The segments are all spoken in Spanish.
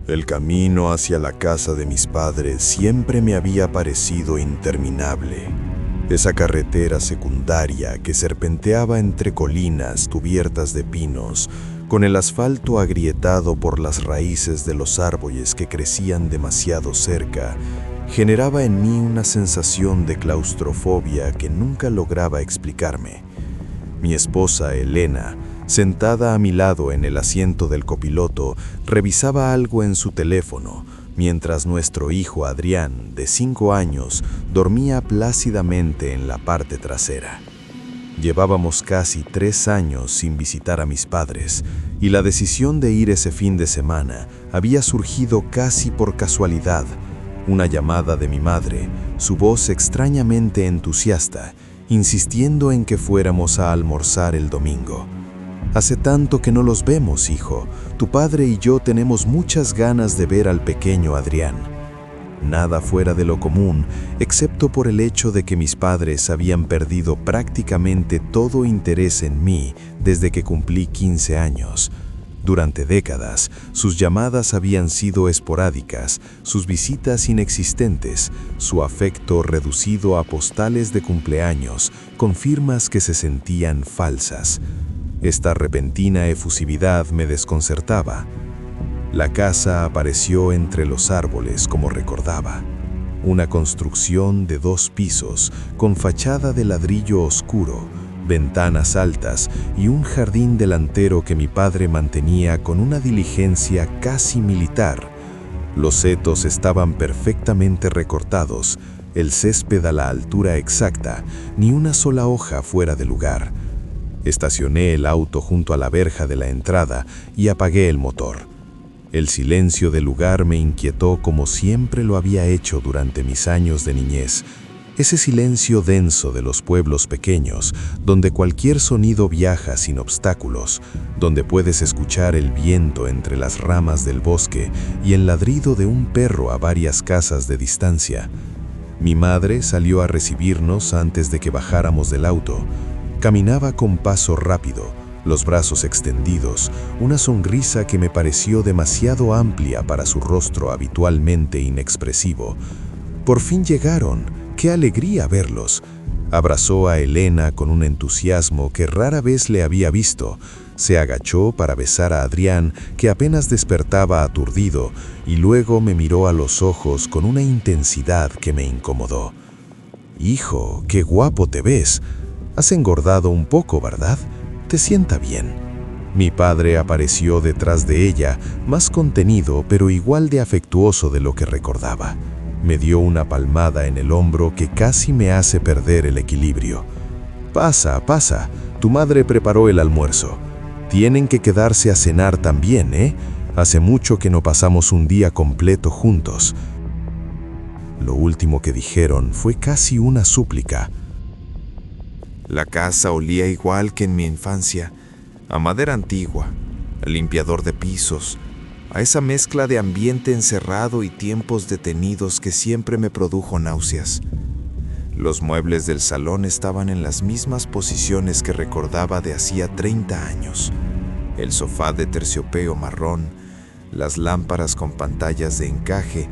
El camino hacia la casa de mis padres siempre me había parecido interminable. Esa carretera secundaria que serpenteaba entre colinas cubiertas de pinos, con el asfalto agrietado por las raíces de los árboles que crecían demasiado cerca, generaba en mí una sensación de claustrofobia que nunca lograba explicarme. Mi esposa, Elena, sentada a mi lado en el asiento del copiloto, revisaba algo en su teléfono, mientras nuestro hijo Adrián, de 5 años, dormía plácidamente en la parte trasera. Llevábamos casi 3 años sin visitar a mis padres, y la decisión de ir ese fin de semana había surgido casi por casualidad. Una llamada de mi madre, su voz extrañamente entusiasta, insistiendo en que fuéramos a almorzar el domingo. «Hace tanto que no los vemos, hijo. Tu padre y yo tenemos muchas ganas de ver al pequeño Adrián». Nada fuera de lo común, excepto por el hecho de que mis padres habían perdido prácticamente todo interés en mí desde que cumplí 15 años. Durante décadas, sus llamadas habían sido esporádicas, sus visitas inexistentes, su afecto reducido a postales de cumpleaños, con firmas que se sentían falsas. Esta repentina efusividad me desconcertaba. La casa apareció entre los árboles, como recordaba. Una construcción de 2 pisos, con fachada de ladrillo oscuro, ventanas altas y un jardín delantero que mi padre mantenía con una diligencia casi militar. Los setos estaban perfectamente recortados, el césped a la altura exacta, ni una sola hoja fuera de lugar. Estacioné el auto junto a la verja de la entrada y apagué el motor. El silencio del lugar me inquietó como siempre lo había hecho durante mis años de niñez. Ese silencio denso de los pueblos pequeños, donde cualquier sonido viaja sin obstáculos, donde puedes escuchar el viento entre las ramas del bosque y el ladrido de un perro a varias casas de distancia. Mi madre salió a recibirnos antes de que bajáramos del auto. Caminaba con paso rápido, los brazos extendidos, una sonrisa que me pareció demasiado amplia para su rostro habitualmente inexpresivo. «Por fin llegaron. ¡Qué alegría verlos!». Abrazó a Elena con un entusiasmo que rara vez le había visto. Se agachó para besar a Adrián, que apenas despertaba aturdido, y luego me miró a los ojos con una intensidad que me incomodó. «Hijo, qué guapo te ves. Has engordado un poco, ¿verdad? Te sienta bien». Mi padre apareció detrás de ella, más contenido pero igual de afectuoso de lo que recordaba. Me dio una palmada en el hombro que casi me hace perder el equilibrio. «Pasa, pasa. Tu madre preparó el almuerzo. Tienen que quedarse a cenar también, ¿eh? Hace mucho que no pasamos un día completo juntos». Lo último que dijeron fue casi una súplica. La casa olía igual que en mi infancia, a madera antigua, a limpiador de pisos, a esa mezcla de ambiente encerrado y tiempos detenidos que siempre me produjo náuseas. Los muebles del salón estaban en las mismas posiciones que recordaba de hacía 30 años. El sofá de terciopelo marrón, las lámparas con pantallas de encaje,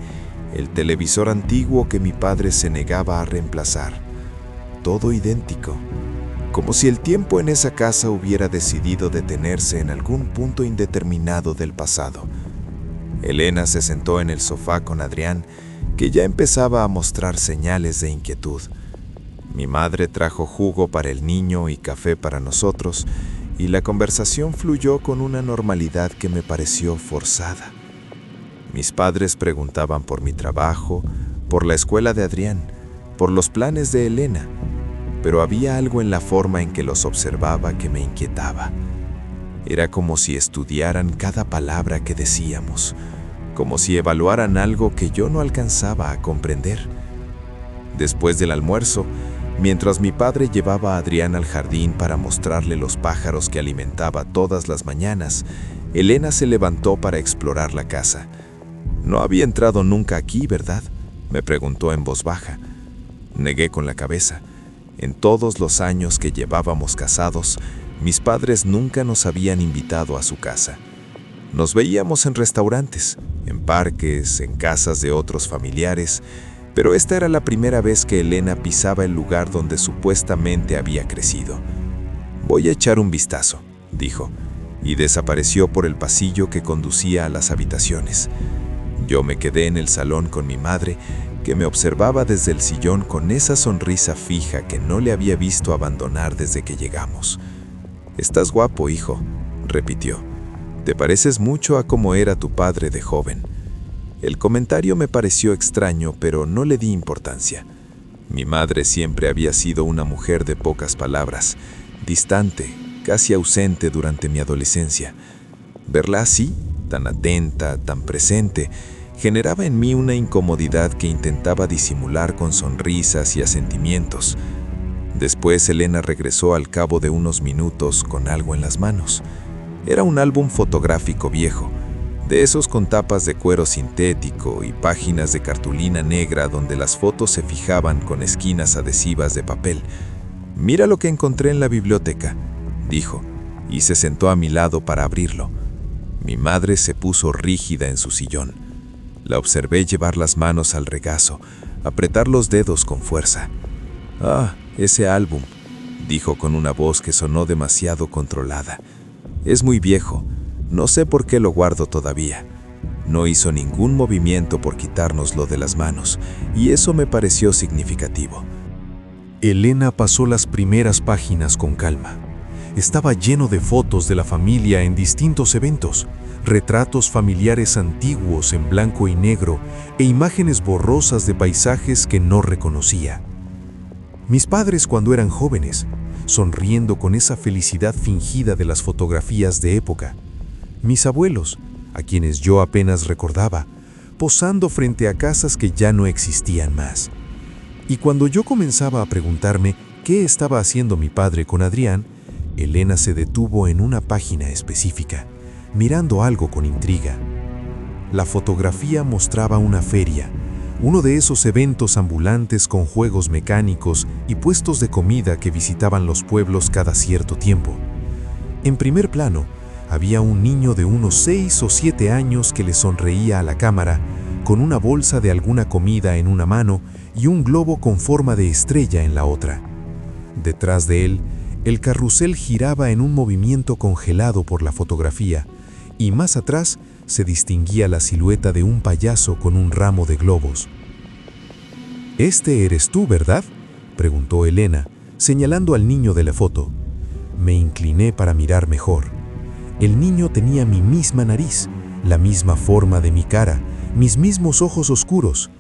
el televisor antiguo que mi padre se negaba a reemplazar. Todo idéntico, como si el tiempo en esa casa hubiera decidido detenerse en algún punto indeterminado del pasado. Elena se sentó en el sofá con Adrián, que ya empezaba a mostrar señales de inquietud. Mi madre trajo jugo para el niño y café para nosotros, y la conversación fluyó con una normalidad que me pareció forzada. Mis padres preguntaban por mi trabajo, por la escuela de Adrián, por los planes de Elena, pero había algo en la forma en que los observaba que me inquietaba. Era como si estudiaran cada palabra que decíamos, como si evaluaran algo que yo no alcanzaba a comprender. Después del almuerzo, mientras mi padre llevaba a Adrián al jardín para mostrarle los pájaros que alimentaba todas las mañanas, Elena se levantó para explorar la casa. «No había entrado nunca aquí, ¿verdad?», me preguntó en voz baja. Negué con la cabeza. En todos los años que llevábamos casados, mis padres nunca nos habían invitado a su casa. Nos veíamos en restaurantes, en parques, en casas de otros familiares, pero esta era la primera vez que Elena pisaba el lugar donde supuestamente había crecido. «Voy a echar un vistazo», dijo, y desapareció por el pasillo que conducía a las habitaciones. Yo me quedé en el salón con mi madre, que me observaba desde el sillón con esa sonrisa fija que no le había visto abandonar desde que llegamos. «Estás guapo, hijo», repitió. «Te pareces mucho a cómo era tu padre de joven». El comentario me pareció extraño, pero no le di importancia. Mi madre siempre había sido una mujer de pocas palabras, distante, casi ausente durante mi adolescencia. Verla así, tan atenta, tan presente, generaba en mí una incomodidad que intentaba disimular con sonrisas y asentimientos. Después Elena regresó al cabo de unos minutos con algo en las manos. Era un álbum fotográfico viejo, de esos con tapas de cuero sintético y páginas de cartulina negra donde las fotos se fijaban con esquinas adhesivas de papel. «Mira lo que encontré en la biblioteca», dijo, y se sentó a mi lado para abrirlo. Mi madre se puso rígida en su sillón. La observé llevar las manos al regazo, apretar los dedos con fuerza. «Ah, ese álbum», dijo con una voz que sonó demasiado controlada. «Es muy viejo. No sé por qué lo guardo todavía». No hizo ningún movimiento por quitárnoslo de las manos, y eso me pareció significativo. Elena pasó las primeras páginas con calma. Estaba lleno de fotos de la familia en distintos eventos, retratos familiares antiguos en blanco y negro e imágenes borrosas de paisajes que no reconocía. Mis padres cuando eran jóvenes, sonriendo con esa felicidad fingida de las fotografías de época. Mis abuelos, a quienes yo apenas recordaba, posando frente a casas que ya no existían más. Y cuando yo comenzaba a preguntarme qué estaba haciendo mi padre con Adrián, Elena se detuvo en una página específica, mirando algo con intriga. La fotografía mostraba una feria, uno de esos eventos ambulantes con juegos mecánicos y puestos de comida que visitaban los pueblos cada cierto tiempo. En primer plano, había un niño de unos 6 o 7 años que le sonreía a la cámara, con una bolsa de alguna comida en una mano y un globo con forma de estrella en la otra. Detrás de él, el carrusel giraba en un movimiento congelado por la fotografía, y más atrás se distinguía la silueta de un payaso con un ramo de globos. «¿Este eres tú, verdad?», preguntó Elena, señalando al niño de la foto. Me incliné para mirar mejor. El niño tenía mi misma nariz, la misma forma de mi cara, mis mismos ojos oscuros.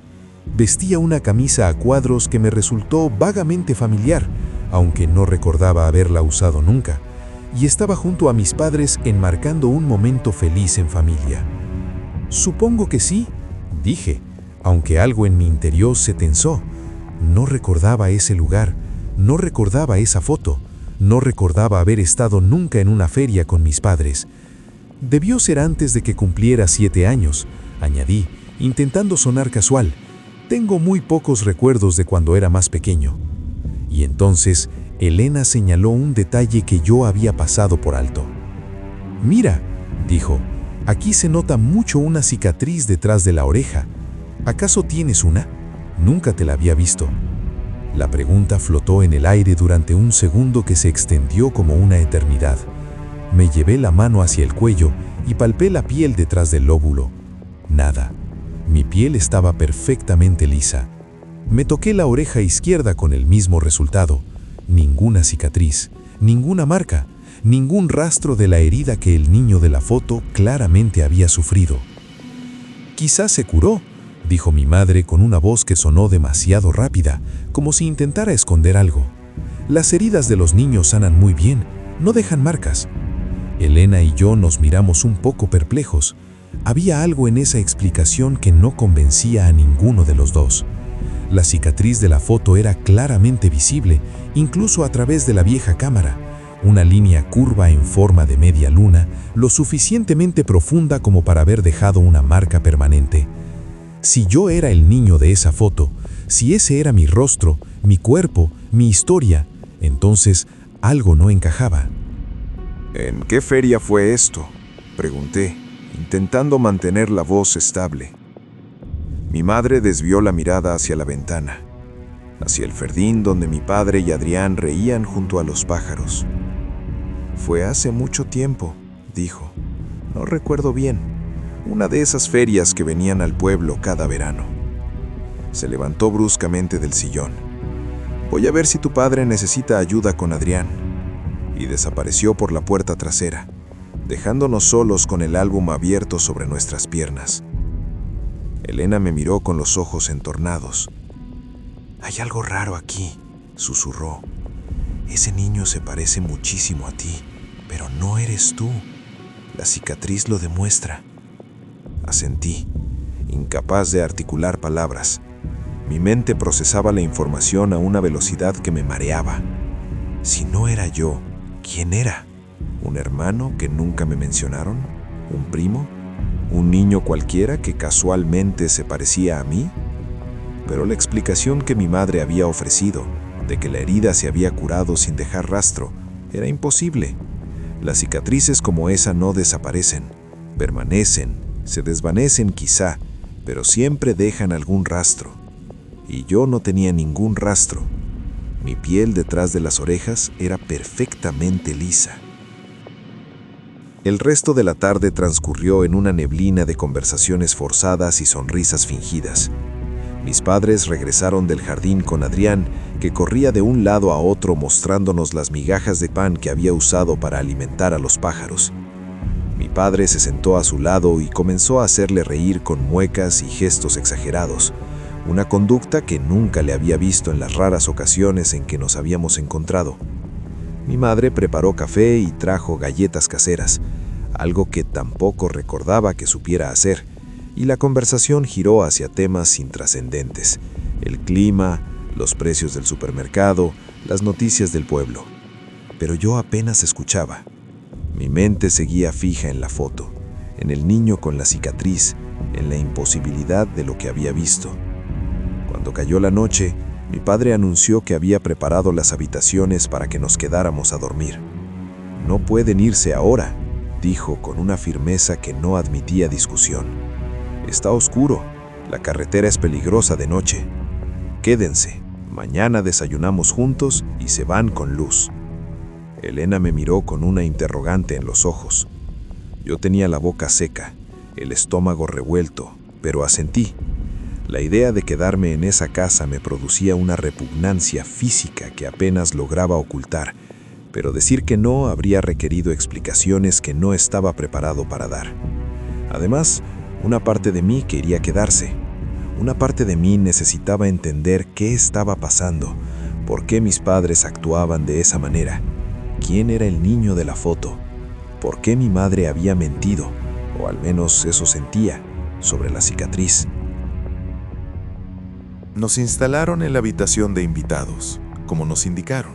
Vestía una camisa a cuadros que me resultó vagamente familiar, aunque no recordaba haberla usado nunca, y estaba junto a mis padres enmarcando un momento feliz en familia. «Supongo que sí», dije, aunque algo en mi interior se tensó. No recordaba ese lugar, no recordaba esa foto, no recordaba haber estado nunca en una feria con mis padres. «Debió ser antes de que cumpliera 7 años», añadí, intentando sonar casual. «Tengo muy pocos recuerdos de cuando era más pequeño». Y entonces Elena señaló un detalle que yo había pasado por alto. «Mira», dijo, «aquí se nota mucho una cicatriz detrás de la oreja. ¿Acaso tienes una? Nunca te la había visto». La pregunta flotó en el aire durante un segundo que se extendió como una eternidad. Me llevé la mano hacia el cuello y palpé la piel detrás del lóbulo. Nada. Mi piel estaba perfectamente lisa. Me toqué la oreja izquierda con el mismo resultado. Ninguna cicatriz, ninguna marca, ningún rastro de la herida que el niño de la foto claramente había sufrido. «Quizás se curó», dijo mi madre con una voz que sonó demasiado rápida, como si intentara esconder algo. «Las heridas de los niños sanan muy bien, no dejan marcas». Elena y yo nos miramos un poco perplejos. Había algo en esa explicación que no convencía a ninguno de los dos. La cicatriz de la foto era claramente visible, incluso a través de la vieja cámara, una línea curva en forma de media luna, lo suficientemente profunda como para haber dejado una marca permanente. Si yo era el niño de esa foto, si ese era mi rostro, mi cuerpo, mi historia, entonces algo no encajaba. «¿En qué feria fue esto?», pregunté, intentando mantener la voz estable. Mi madre desvió la mirada hacia la ventana, hacia el jardín donde mi padre y Adrián reían junto a los pájaros. Fue hace mucho tiempo, dijo. No recuerdo bien. Una de esas ferias que venían al pueblo cada verano. Se levantó bruscamente del sillón. Voy a ver si tu padre necesita ayuda con Adrián. Y desapareció por la puerta trasera, dejándonos solos con el álbum abierto sobre nuestras piernas. Elena me miró con los ojos entornados. Hay algo raro aquí, susurró. Ese niño se parece muchísimo a ti, pero no eres tú. La cicatriz lo demuestra. Asentí, incapaz de articular palabras. Mi mente procesaba la información a una velocidad que me mareaba. Si no era yo, ¿quién era? ¿Un hermano que nunca me mencionaron? ¿Un primo? ¿Un niño cualquiera que casualmente se parecía a mí? Pero la explicación que mi madre había ofrecido, de que la herida se había curado sin dejar rastro, era imposible. Las cicatrices como esa no desaparecen, permanecen, se desvanecen quizá, pero siempre dejan algún rastro. Y yo no tenía ningún rastro. Mi piel detrás de las orejas era perfectamente lisa. El resto de la tarde transcurrió en una neblina de conversaciones forzadas y sonrisas fingidas. Mis padres regresaron del jardín con Adrián, que corría de un lado a otro mostrándonos las migajas de pan que había usado para alimentar a los pájaros. Mi padre se sentó a su lado y comenzó a hacerle reír con muecas y gestos exagerados, una conducta que nunca le había visto en las raras ocasiones en que nos habíamos encontrado. Mi madre preparó café y trajo galletas caseras, algo que tampoco recordaba que supiera hacer, y la conversación giró hacia temas intrascendentes: el clima, los precios del supermercado, las noticias del pueblo. Pero yo apenas escuchaba. Mi mente seguía fija en la foto, en el niño con la cicatriz, en la imposibilidad de lo que había visto. Cuando cayó la noche, mi padre anunció que había preparado las habitaciones para que nos quedáramos a dormir. No pueden irse ahora, dijo con una firmeza que no admitía discusión. Está oscuro, la carretera es peligrosa de noche. Quédense, mañana desayunamos juntos y se van con luz. Elena me miró con una interrogante en los ojos. Yo tenía la boca seca, el estómago revuelto, pero asentí. La idea de quedarme en esa casa me producía una repugnancia física que apenas lograba ocultar, pero decir que no habría requerido explicaciones que no estaba preparado para dar. Además, una parte de mí quería quedarse. Una parte de mí necesitaba entender qué estaba pasando, por qué mis padres actuaban de esa manera, quién era el niño de la foto, por qué mi madre había mentido, o al menos eso sentía, sobre la cicatriz. Nos instalaron en la habitación de invitados, como nos indicaron.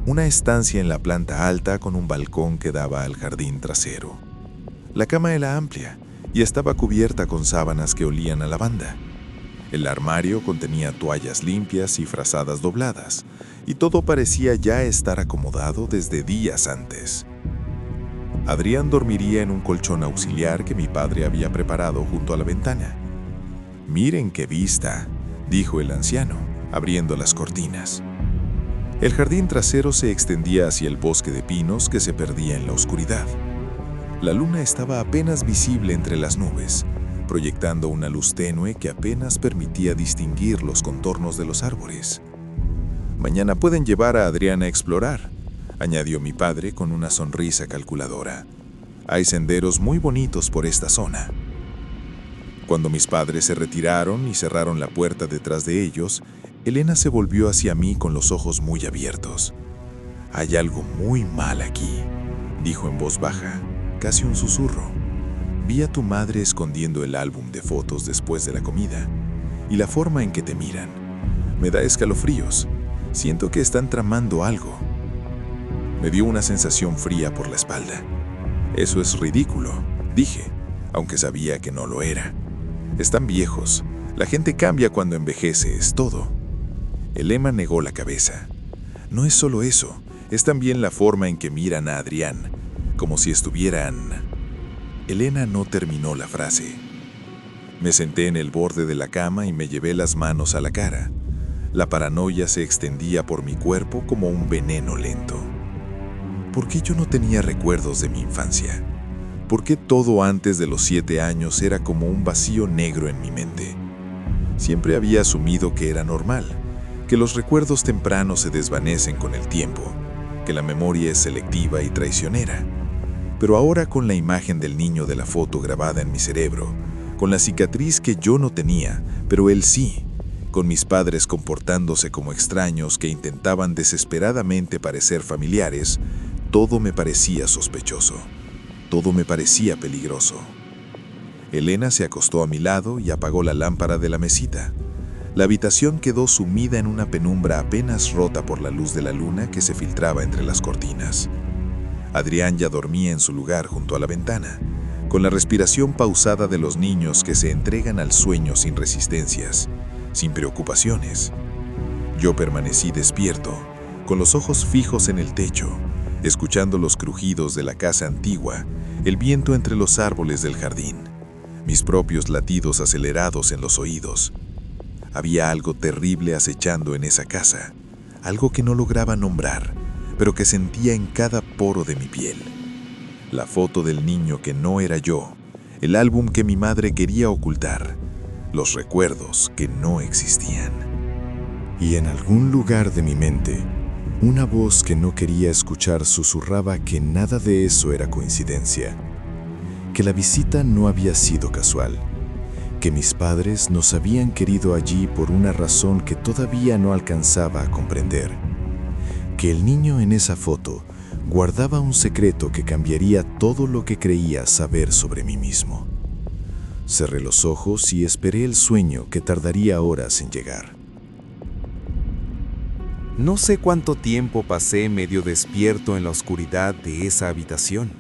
Una estancia en la planta alta con un balcón que daba al jardín trasero. La cama era amplia y estaba cubierta con sábanas que olían a lavanda. El armario contenía toallas limpias y frazadas dobladas, y todo parecía ya estar acomodado desde días antes. Adrián dormiría en un colchón auxiliar que mi padre había preparado junto a la ventana. «Miren qué vista», dijo el anciano, abriendo las cortinas. El jardín trasero se extendía hacia el bosque de pinos que se perdía en la oscuridad. La luna estaba apenas visible entre las nubes, proyectando una luz tenue que apenas permitía distinguir los contornos de los árboles. «Mañana pueden llevar a Adrián a explorar», añadió mi padre con una sonrisa calculadora. «Hay senderos muy bonitos por esta zona». Cuando mis padres se retiraron y cerraron la puerta detrás de ellos, Elena se volvió hacia mí con los ojos muy abiertos. «Hay algo muy mal aquí», dijo en voz baja, casi un susurro. «Vi a tu madre escondiendo el álbum de fotos después de la comida, y la forma en que te miran. Me da escalofríos. Siento que están tramando algo». Me dio una sensación fría por la espalda. «Eso es ridículo», dije, aunque sabía que no lo era. «Están viejos. La gente cambia cuando envejece, es todo». Elena negó la cabeza. «No es solo eso, es también la forma en que miran a Adrián, como si estuvieran Elena no terminó la frase. Me senté en el borde de la cama y me llevé las manos a la cara. La paranoia se extendía por mi cuerpo como un veneno lento. ¿Por qué yo no tenía recuerdos de mi infancia? ¿Por qué todo antes de los 7 años era como un vacío negro en mi mente? Siempre había asumido que era normal, que los recuerdos tempranos se desvanecen con el tiempo, que la memoria es selectiva y traicionera. Pero ahora, con la imagen del niño de la foto grabada en mi cerebro, con la cicatriz que yo no tenía, pero él sí, con mis padres comportándose como extraños que intentaban desesperadamente parecer familiares, todo me parecía sospechoso, todo me parecía peligroso. Elena se acostó a mi lado y apagó la lámpara de la mesita. La habitación quedó sumida en una penumbra apenas rota por la luz de la luna que se filtraba entre las cortinas. Adrián ya dormía en su lugar junto a la ventana, con la respiración pausada de los niños que se entregan al sueño sin resistencias, sin preocupaciones. Yo permanecí despierto, con los ojos fijos en el techo, escuchando los crujidos de la casa antigua, el viento entre los árboles del jardín, mis propios latidos acelerados en los oídos. Había algo terrible acechando en esa casa, algo que no lograba nombrar, pero que sentía en cada poro de mi piel. La foto del niño que no era yo, el álbum que mi madre quería ocultar, los recuerdos que no existían. Y en algún lugar de mi mente, una voz que no quería escuchar susurraba que nada de eso era coincidencia, que la visita no había sido casual, que mis padres nos habían querido allí por una razón que todavía no alcanzaba a comprender, que el niño en esa foto guardaba un secreto que cambiaría todo lo que creía saber sobre mí mismo. Cerré los ojos y esperé el sueño que tardaría horas en llegar. No sé cuánto tiempo pasé medio despierto en la oscuridad de esa habitación.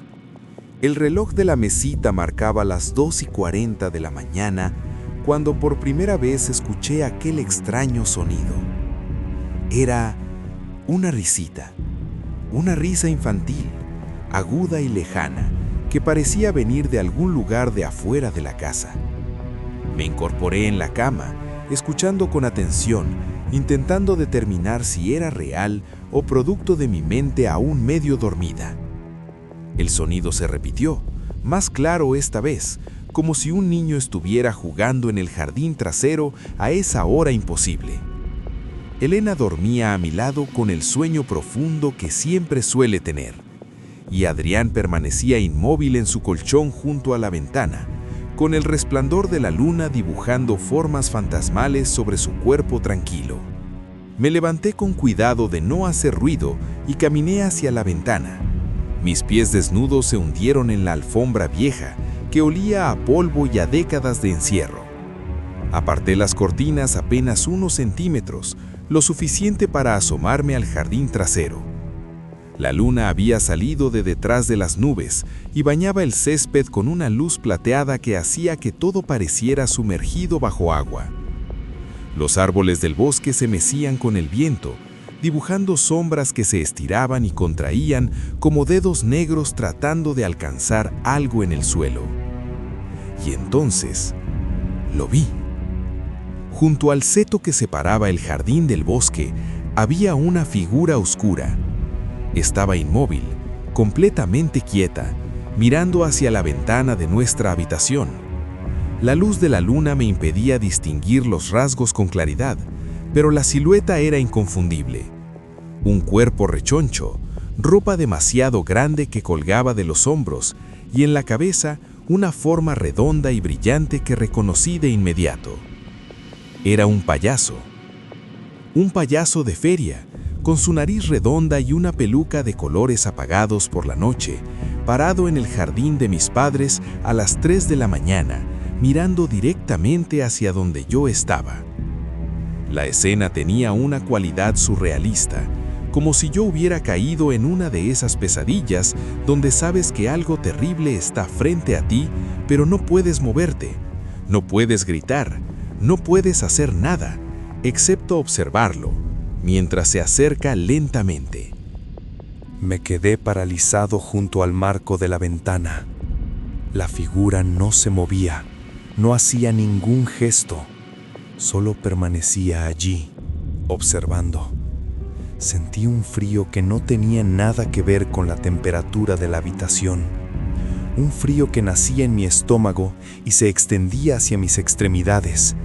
El reloj de la mesita marcaba las 2:40 de la mañana cuando por primera vez escuché aquel extraño sonido. Era una risita, una risa infantil, aguda y lejana, que parecía venir de algún lugar de afuera de la casa. Me incorporé en la cama, escuchando con atención, intentando determinar si era real o producto de mi mente aún medio dormida. El sonido se repitió, más claro esta vez, como si un niño estuviera jugando en el jardín trasero a esa hora imposible. Elena dormía a mi lado con el sueño profundo que siempre suele tener, y Adrián permanecía inmóvil en su colchón junto a la ventana, con el resplandor de la luna dibujando formas fantasmales sobre su cuerpo tranquilo. Me levanté con cuidado de no hacer ruido y caminé hacia la ventana. Mis pies desnudos se hundieron en la alfombra vieja, que olía a polvo y a décadas de encierro. Aparté las cortinas apenas unos centímetros, lo suficiente para asomarme al jardín trasero. La luna había salido de detrás de las nubes y bañaba el césped con una luz plateada que hacía que todo pareciera sumergido bajo agua. Los árboles del bosque se mecían con el viento, dibujando sombras que se estiraban y contraían como dedos negros tratando de alcanzar algo en el suelo. Y entonces, lo vi. Junto al seto que separaba el jardín del bosque, había una figura oscura. Estaba inmóvil, completamente quieta, mirando hacia la ventana de nuestra habitación. La luz de la luna me impedía distinguir los rasgos con claridad, pero la silueta era inconfundible. Un cuerpo rechoncho, ropa demasiado grande que colgaba de los hombros, y en la cabeza una forma redonda y brillante que reconocí de inmediato. Era un payaso de feria, con su nariz redonda y una peluca de colores apagados por la noche, parado en el jardín de mis padres a las 3 de la mañana, mirando directamente hacia donde yo estaba. La escena tenía una cualidad surrealista, como si yo hubiera caído en una de esas pesadillas donde sabes que algo terrible está frente a ti, pero no puedes moverte, no puedes gritar, no puedes hacer nada, excepto observarlo, mientras se acerca lentamente. Me quedé paralizado junto al marco de la ventana. La figura no se movía, no hacía ningún gesto, solo permanecía allí, observando. Sentí un frío que no tenía nada que ver con la temperatura de la habitación. Un frío que nacía en mi estómago y se extendía hacia mis extremidades,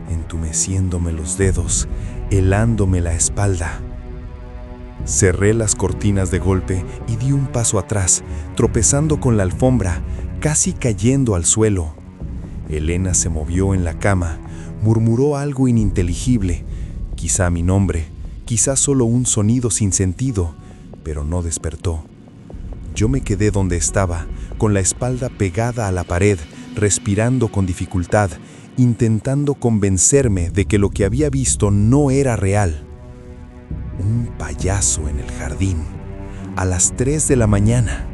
entumeciéndome los dedos, helándome la espalda. Cerré las cortinas de golpe y di un paso atrás, tropezando con la alfombra, casi cayendo al suelo. Elena se movió en la cama, murmuró algo ininteligible, quizá mi nombre, quizá solo un sonido sin sentido, pero no despertó. Yo me quedé donde estaba, con la espalda pegada a la pared, respirando con dificultad, intentando convencerme de que lo que había visto no era real. Un payaso en el jardín, a las 3 de la mañana.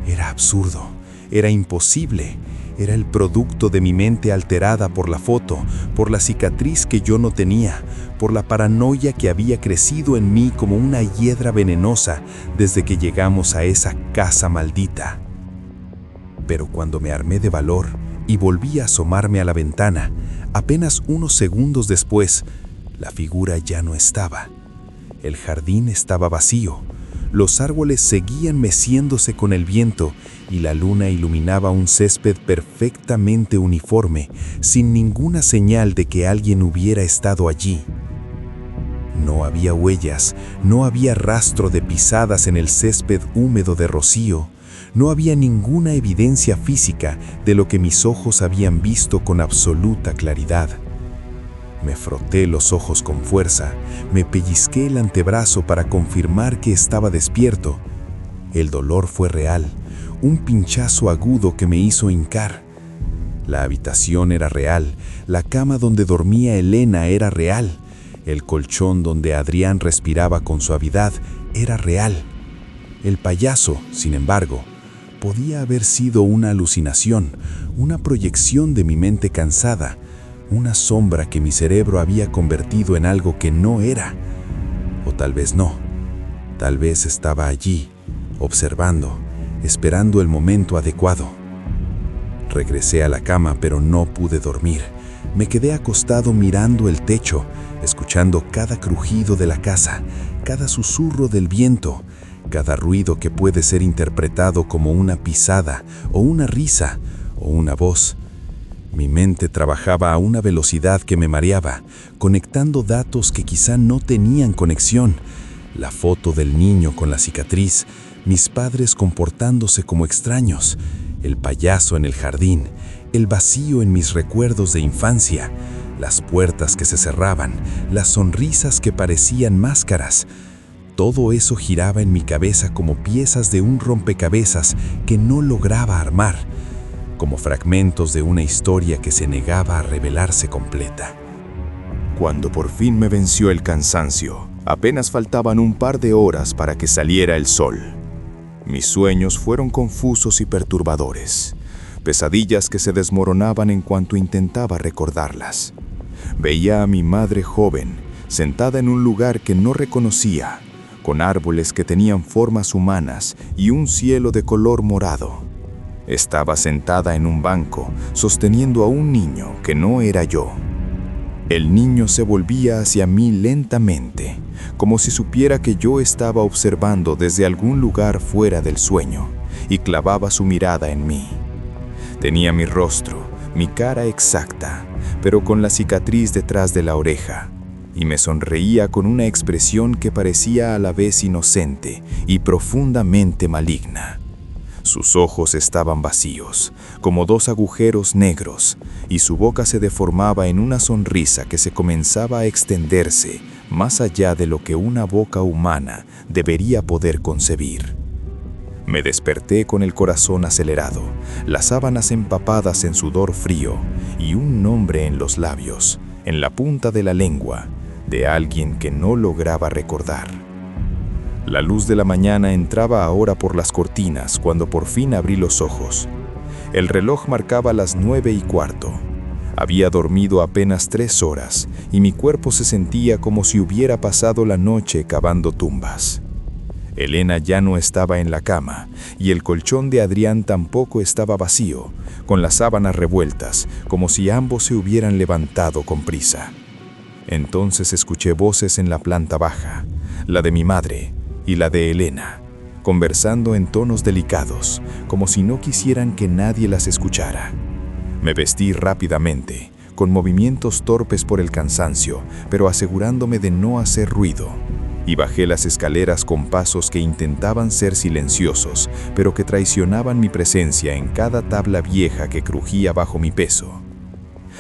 Era absurdo, era imposible, era el producto de mi mente alterada por la foto, por la cicatriz que yo no tenía, por la paranoia que había crecido en mí como una hiedra venenosa desde que llegamos a esa casa maldita. Pero cuando me armé de valor y volví a asomarme a la ventana, apenas unos segundos después, la figura ya no estaba. El jardín estaba vacío, los árboles seguían meciéndose con el viento y la luna iluminaba un césped perfectamente uniforme, sin ninguna señal de que alguien hubiera estado allí. No había huellas, no había rastro de pisadas en el césped húmedo de rocío, no había ninguna evidencia física de lo que mis ojos habían visto con absoluta claridad. Me froté los ojos con fuerza, me pellizqué el antebrazo para confirmar que estaba despierto. El dolor fue real, un pinchazo agudo que me hizo hincar. La habitación era real, la cama donde dormía Elena era real, el colchón donde Adrián respiraba con suavidad era real. El payaso, sin embargo, podía haber sido una alucinación, una proyección de mi mente cansada, una sombra que mi cerebro había convertido en algo que no era. O tal vez no. Tal vez estaba allí, observando, esperando el momento adecuado. Regresé a la cama, pero no pude dormir. Me quedé acostado mirando el techo, escuchando cada crujido de la casa, cada susurro del viento, cada ruido que puede ser interpretado como una pisada, o una risa, o una voz. Mi mente trabajaba a una velocidad que me mareaba, conectando datos que quizá no tenían conexión. La foto del niño con la cicatriz, mis padres comportándose como extraños, el payaso en el jardín, el vacío en mis recuerdos de infancia, las puertas que se cerraban, las sonrisas que parecían máscaras. Todo eso giraba en mi cabeza como piezas de un rompecabezas que no lograba armar, como fragmentos de una historia que se negaba a revelarse completa. Cuando por fin me venció el cansancio, apenas faltaban un par de horas para que saliera el sol. Mis sueños fueron confusos y perturbadores, pesadillas que se desmoronaban en cuanto intentaba recordarlas. Veía a mi madre joven, sentada en un lugar que no reconocía, con árboles que tenían formas humanas y un cielo de color morado. Estaba sentada en un banco, sosteniendo a un niño que no era yo. El niño se volvía hacia mí lentamente, como si supiera que yo estaba observando desde algún lugar fuera del sueño, y clavaba su mirada en mí. Tenía mi rostro, mi cara exacta, pero con la cicatriz detrás de la oreja, y me sonreía con una expresión que parecía a la vez inocente y profundamente maligna. Sus ojos estaban vacíos, como dos agujeros negros, y su boca se deformaba en una sonrisa que se comenzaba a extenderse más allá de lo que una boca humana debería poder concebir. Me desperté con el corazón acelerado, las sábanas empapadas en sudor frío y un nombre en los labios, en la punta de la lengua, de alguien que no lograba recordar. La luz de la mañana entraba ahora por las cortinas cuando por fin abrí los ojos. El reloj marcaba las 9:15. Había dormido apenas 3 horas y mi cuerpo se sentía como si hubiera pasado la noche cavando tumbas. Elena ya no estaba en la cama, y el colchón de Adrián tampoco estaba vacío, con las sábanas revueltas, como si ambos se hubieran levantado con prisa. Entonces escuché voces en la planta baja, la de mi madre y la de Elena, conversando en tonos delicados, como si no quisieran que nadie las escuchara. Me vestí rápidamente, con movimientos torpes por el cansancio, pero asegurándome de no hacer ruido, y bajé las escaleras con pasos que intentaban ser silenciosos, pero que traicionaban mi presencia en cada tabla vieja que crujía bajo mi peso.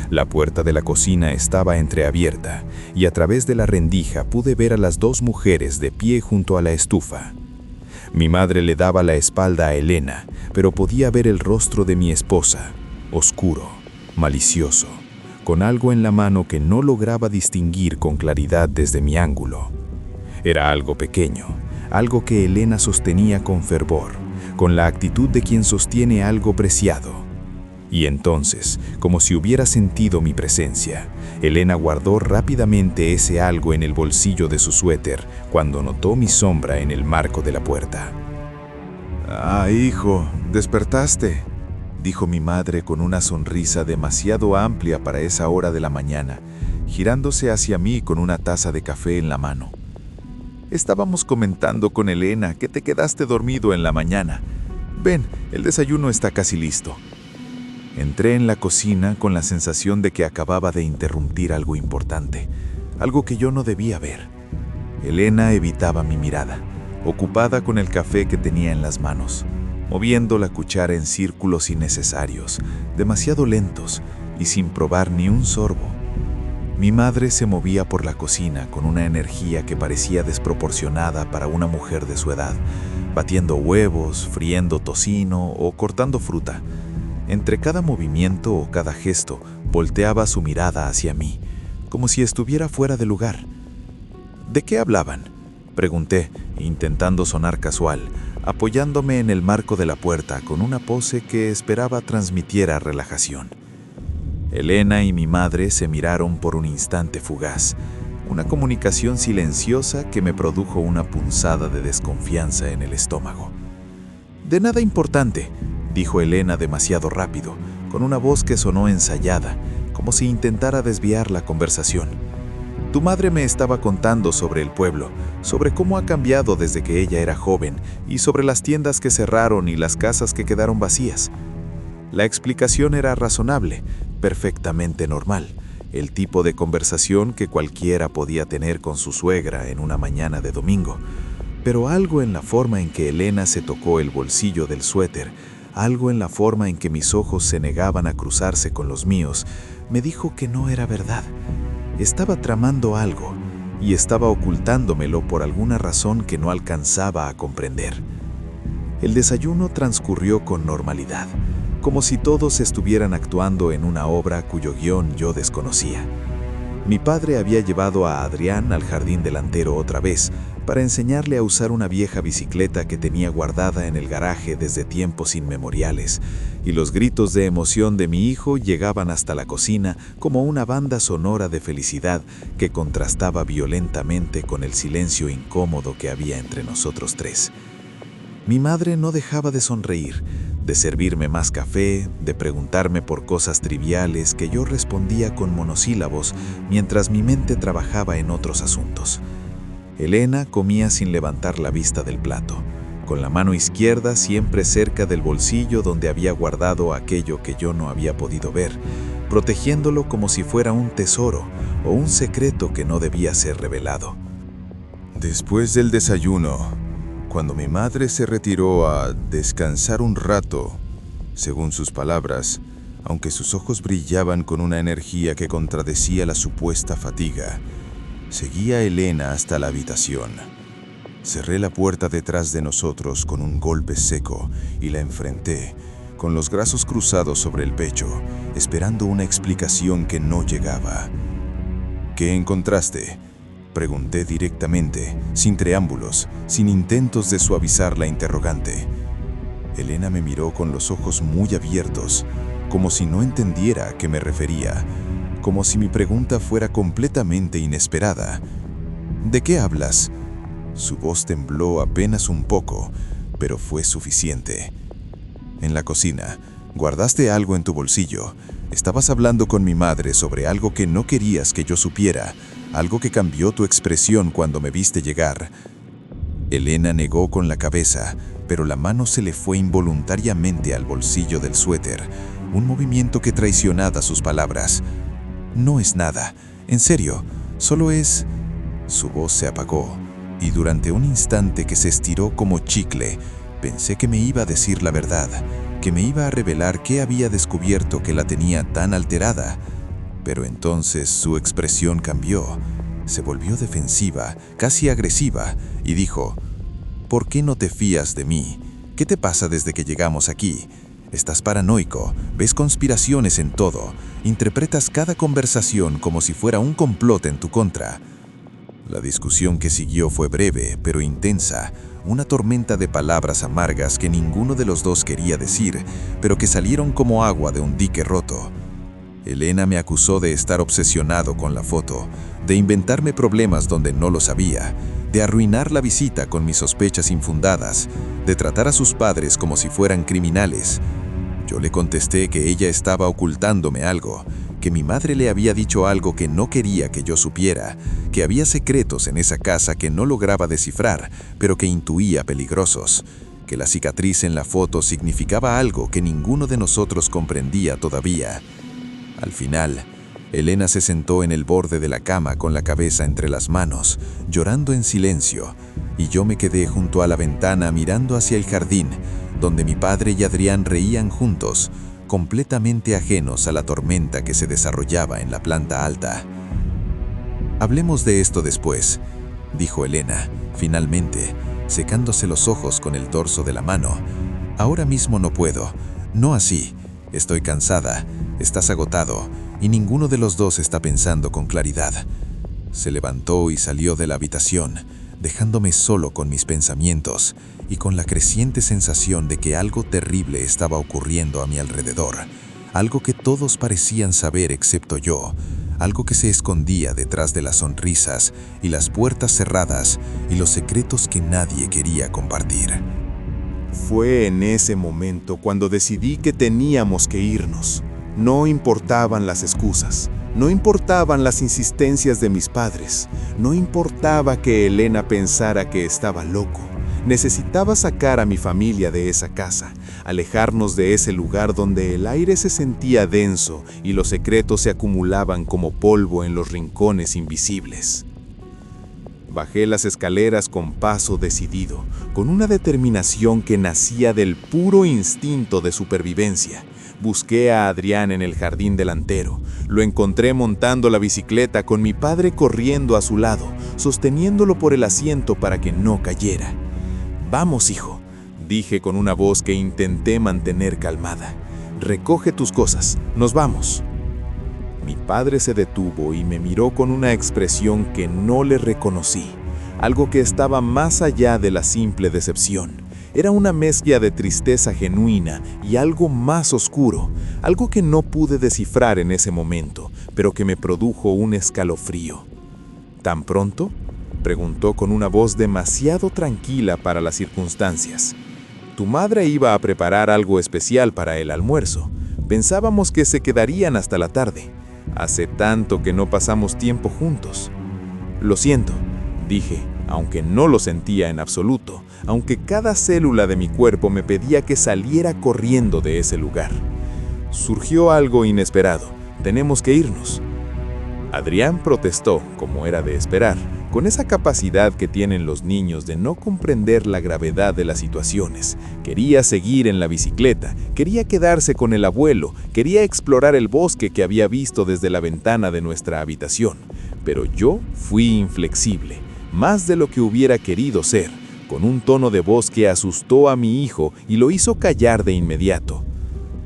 La puerta de la cocina estaba entreabierta, y a través de la rendija pude ver a las dos mujeres de pie junto a la estufa. Mi madre le daba la espalda a Elena, pero podía ver el rostro de mi esposa, oscuro, malicioso, con algo en la mano que no lograba distinguir con claridad desde mi ángulo. Era algo pequeño, algo que Elena sostenía con fervor, con la actitud de quien sostiene algo preciado. Y entonces, como si hubiera sentido mi presencia, Elena guardó rápidamente ese algo en el bolsillo de su suéter cuando notó mi sombra en el marco de la puerta. «Ah, hijo, despertaste», dijo mi madre con una sonrisa demasiado amplia para esa hora de la mañana, girándose hacia mí con una taza de café en la mano. «Estábamos comentando con Elena que te quedaste dormido en la mañana. Ven, el desayuno está casi listo». Entré en la cocina con la sensación de que acababa de interrumpir algo importante, algo que yo no debía ver. Elena evitaba mi mirada, ocupada con el café que tenía en las manos, moviendo la cuchara en círculos innecesarios, demasiado lentos y sin probar ni un sorbo. Mi madre se movía por la cocina con una energía que parecía desproporcionada para una mujer de su edad, batiendo huevos, friendo tocino o cortando fruta. Entre cada movimiento o cada gesto, volteaba su mirada hacia mí, como si estuviera fuera de lugar. ¿De qué hablaban?, pregunté, intentando sonar casual, apoyándome en el marco de la puerta con una pose que esperaba transmitiera relajación. Elena y mi madre se miraron por un instante fugaz, una comunicación silenciosa que me produjo una punzada de desconfianza en el estómago. «De nada importante», dijo Elena demasiado rápido, con una voz que sonó ensayada, como si intentara desviar la conversación. «Tu madre me estaba contando sobre el pueblo, sobre cómo ha cambiado desde que ella era joven, y sobre las tiendas que cerraron y las casas que quedaron vacías». La explicación era razonable, perfectamente normal, el tipo de conversación que cualquiera podía tener con su suegra en una mañana de domingo. Pero algo en la forma en que Elena se tocó el bolsillo del suéter, algo en la forma en que mis ojos se negaban a cruzarse con los míos, me dijo que no era verdad. Estaba tramando algo, y estaba ocultándomelo por alguna razón que no alcanzaba a comprender. El desayuno transcurrió con normalidad, como si todos estuvieran actuando en una obra cuyo guión yo desconocía. Mi padre había llevado a Adrián al jardín delantero otra vez, para enseñarle a usar una vieja bicicleta que tenía guardada en el garaje desde tiempos inmemoriales, y los gritos de emoción de mi hijo llegaban hasta la cocina como una banda sonora de felicidad que contrastaba violentamente con el silencio incómodo que había entre nosotros tres. Mi madre no dejaba de sonreír, de servirme más café, de preguntarme por cosas triviales que yo respondía con monosílabos mientras mi mente trabajaba en otros asuntos. Elena comía sin levantar la vista del plato, con la mano izquierda siempre cerca del bolsillo donde había guardado aquello que yo no había podido ver, protegiéndolo como si fuera un tesoro o un secreto que no debía ser revelado. Después del desayuno, cuando mi madre se retiró a descansar un rato, según sus palabras, aunque sus ojos brillaban con una energía que contradecía la supuesta fatiga, seguí a Elena hasta la habitación. Cerré la puerta detrás de nosotros con un golpe seco y la enfrenté, con los brazos cruzados sobre el pecho, esperando una explicación que no llegaba. ¿Qué encontraste?, pregunté directamente, sin preámbulos, sin intentos de suavizar la interrogante. Elena me miró con los ojos muy abiertos, como si no entendiera a qué me refería, como si mi pregunta fuera completamente inesperada. ¿De qué hablas?, Su voz tembló apenas un poco, pero fue suficiente. En la cocina, guardaste algo en tu bolsillo. Estabas hablando con mi madre sobre algo que no querías que yo supiera, algo que cambió tu expresión cuando me viste llegar. Elena negó con la cabeza, pero la mano se le fue involuntariamente al bolsillo del suéter, un movimiento que traicionaba sus palabras. No es nada, en serio, solo es... Su voz se apagó, y durante un instante que se estiró como chicle, pensé que me iba a decir la verdad, que me iba a revelar qué había descubierto que la tenía tan alterada. Pero entonces su expresión cambió, se volvió defensiva, casi agresiva, y dijo: ¿Por qué no te fías de mí? ¿Qué te pasa desde que llegamos aquí? Estás paranoico, ves conspiraciones en todo, interpretas cada conversación como si fuera un complot en tu contra. La discusión que siguió fue breve, pero intensa, una tormenta de palabras amargas que ninguno de los dos quería decir, pero que salieron como agua de un dique roto. Elena me acusó de estar obsesionado con la foto, de inventarme problemas donde no los había, de arruinar la visita con mis sospechas infundadas, de tratar a sus padres como si fueran criminales. Yo le contesté que ella estaba ocultándome algo, que mi madre le había dicho algo que no quería que yo supiera, que había secretos en esa casa que no lograba descifrar, pero que intuía peligrosos, que la cicatriz en la foto significaba algo que ninguno de nosotros comprendía todavía. Al final, Elena se sentó en el borde de la cama con la cabeza entre las manos, llorando en silencio, y yo me quedé junto a la ventana mirando hacia el jardín, donde mi padre y Adrián reían juntos, completamente ajenos a la tormenta que se desarrollaba en la planta alta. «Hablemos de esto después», dijo Elena, finalmente, secándose los ojos con el dorso de la mano. «Ahora mismo no puedo, no así. Estoy cansada, estás agotado, y ninguno de los dos está pensando con claridad». Se levantó y salió de la habitación, dejándome solo con mis pensamientos y con la creciente sensación de que algo terrible estaba ocurriendo a mi alrededor, algo que todos parecían saber excepto yo, algo que se escondía detrás de las sonrisas y las puertas cerradas y los secretos que nadie quería compartir. Fue en ese momento cuando decidí que teníamos que irnos. No importaban las excusas, no importaban las insistencias de mis padres, no importaba que Elena pensara que estaba loco. Necesitaba sacar a mi familia de esa casa, alejarnos de ese lugar donde el aire se sentía denso y los secretos se acumulaban como polvo en los rincones invisibles. Bajé las escaleras con paso decidido, con una determinación que nacía del puro instinto de supervivencia. Busqué a Adrián en el jardín delantero. Lo encontré montando la bicicleta con mi padre corriendo a su lado, sosteniéndolo por el asiento para que no cayera. «Vamos, hijo», dije con una voz que intenté mantener calmada. «Recoge tus cosas, nos vamos». Mi padre se detuvo y me miró con una expresión que no le reconocí, algo que estaba más allá de la simple decepción. Era una mezcla de tristeza genuina y algo más oscuro, algo que no pude descifrar en ese momento, pero que me produjo un escalofrío. «¿Tan pronto?», preguntó con una voz demasiado tranquila para las circunstancias. «Tu madre iba a preparar algo especial para el almuerzo. Pensábamos que se quedarían hasta la tarde. Hace tanto que no pasamos tiempo juntos». «Lo siento», dije, aunque no lo sentía en absoluto, aunque cada célula de mi cuerpo me pedía que saliera corriendo de ese lugar. «Surgió algo inesperado. Tenemos que irnos». Adrián protestó, como era de esperar, con esa capacidad que tienen los niños de no comprender la gravedad de las situaciones. Quería seguir en la bicicleta, quería quedarse con el abuelo, quería explorar el bosque que había visto desde la ventana de nuestra habitación. Pero yo fui inflexible, más de lo que hubiera querido ser, con un tono de voz que asustó a mi hijo y lo hizo callar de inmediato.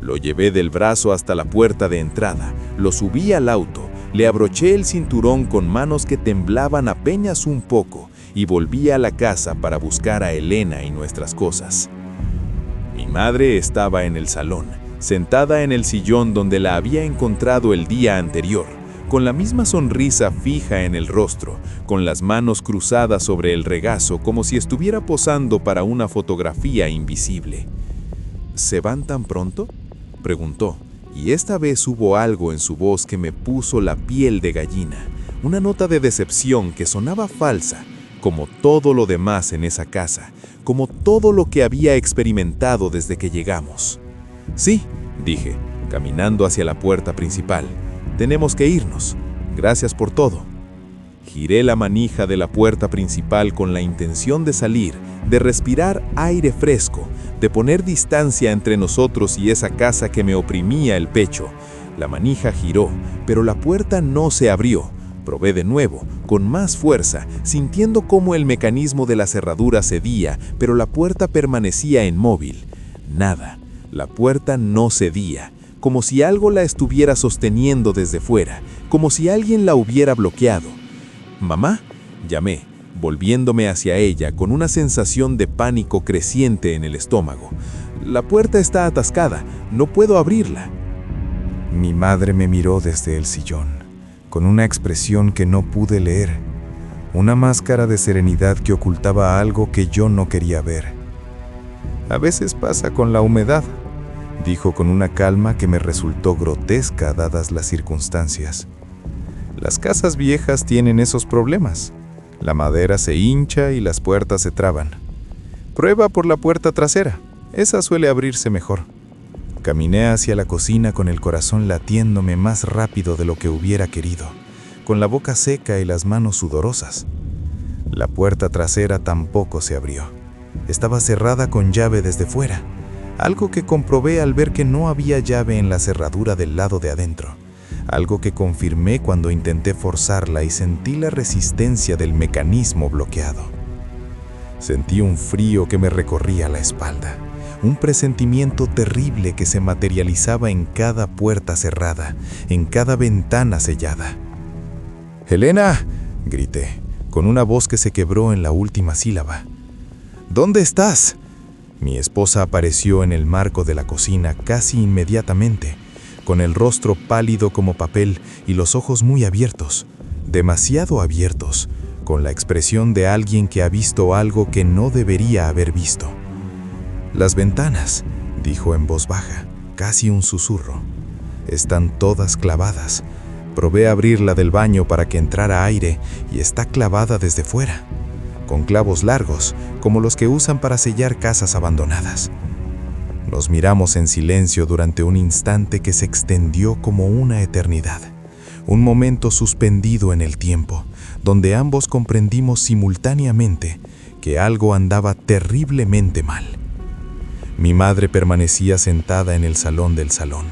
Lo llevé del brazo hasta la puerta de entrada, lo subí al auto, le abroché el cinturón con manos que temblaban apenas un poco y volví a la casa para buscar a Elena y nuestras cosas. Mi madre estaba en el salón, sentada en el sillón donde la había encontrado el día anterior, con la misma sonrisa fija en el rostro, con las manos cruzadas sobre el regazo como si estuviera posando para una fotografía invisible. ¿Se van tan pronto?, preguntó, y esta vez hubo algo en su voz que me puso la piel de gallina, una nota de decepción que sonaba falsa, como todo lo demás en esa casa, como todo lo que había experimentado desde que llegamos. Sí, dije, caminando hacia la puerta principal. Tenemos que irnos. Gracias por todo. Giré la manija de la puerta principal con la intención de salir, de respirar aire fresco, de poner distancia entre nosotros y esa casa que me oprimía el pecho. La manija giró, pero la puerta no se abrió. Probé de nuevo, con más fuerza, sintiendo cómo el mecanismo de la cerradura cedía, pero la puerta permanecía inmóvil. Nada, la puerta no cedía, como si algo la estuviera sosteniendo desde fuera, como si alguien la hubiera bloqueado. «¿Mamá?», llamé, volviéndome hacia ella con una sensación de pánico creciente en el estómago. «La puerta está atascada, no puedo abrirla». Mi madre me miró desde el sillón, con una expresión que no pude leer, una máscara de serenidad que ocultaba algo que yo no quería ver. «A veces pasa con la humedad», dijo con una calma que me resultó grotesca dadas las circunstancias. «Las casas viejas tienen esos problemas. La madera se hincha y las puertas se traban. Prueba por la puerta trasera, esa suele abrirse mejor». Caminé hacia la cocina con el corazón latiéndome más rápido de lo que hubiera querido, con la boca seca y las manos sudorosas. La puerta trasera tampoco se abrió. Estaba cerrada con llave desde fuera, algo que comprobé al ver que no había llave en la cerradura del lado de adentro, algo que confirmé cuando intenté forzarla y sentí la resistencia del mecanismo bloqueado. Sentí un frío que me recorría la espalda. Un presentimiento terrible que se materializaba en cada puerta cerrada, en cada ventana sellada. «¡Helena!», grité, con una voz que se quebró en la última sílaba. «¿Dónde estás?». Mi esposa apareció en el marco de la cocina casi inmediatamente, con el rostro pálido como papel y los ojos muy abiertos, demasiado abiertos, con la expresión de alguien que ha visto algo que no debería haber visto. «Las ventanas», dijo en voz baja, casi un susurro. «Están todas clavadas. Probé abrir la del baño para que entrara aire y está clavada desde fuera, con clavos largos, como los que usan para sellar casas abandonadas». Nos miramos en silencio durante un instante que se extendió como una eternidad, un momento suspendido en el tiempo, donde ambos comprendimos simultáneamente que algo andaba terriblemente mal. Mi madre permanecía sentada en el salón del salón,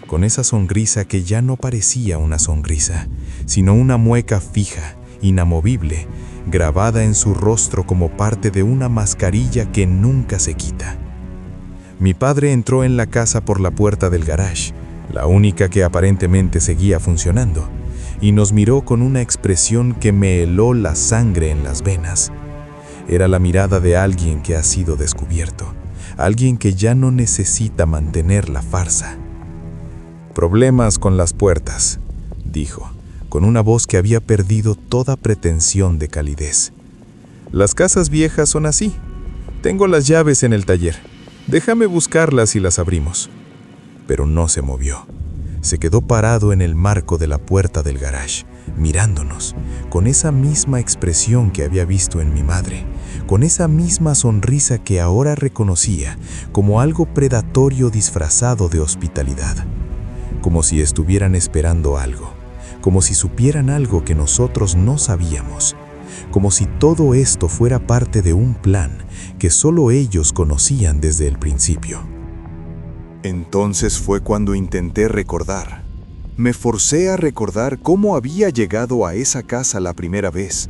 con esa sonrisa que ya no parecía una sonrisa, sino una mueca fija, inamovible, grabada en su rostro como parte de una mascarilla que nunca se quita. Mi padre entró en la casa por la puerta del garage, la única que aparentemente seguía funcionando, y nos miró con una expresión que me heló la sangre en las venas. Era la mirada de alguien que ha sido descubierto, alguien que ya no necesita mantener la farsa. «Problemas con las puertas», dijo, con una voz que había perdido toda pretensión de calidez. «Las casas viejas son así. Tengo las llaves en el taller. Déjame buscarlas y las abrimos». Pero no se movió. Se quedó parado en el marco de la puerta del garage, mirándonos, con esa misma expresión que había visto en mi madre, con esa misma sonrisa que ahora reconocía como algo predatorio disfrazado de hospitalidad, como si estuvieran esperando algo, como si supieran algo que nosotros no sabíamos, como si todo esto fuera parte de un plan que solo ellos conocían desde el principio. Entonces fue cuando intenté recordar. Me forcé a recordar cómo había llegado a esa casa la primera vez,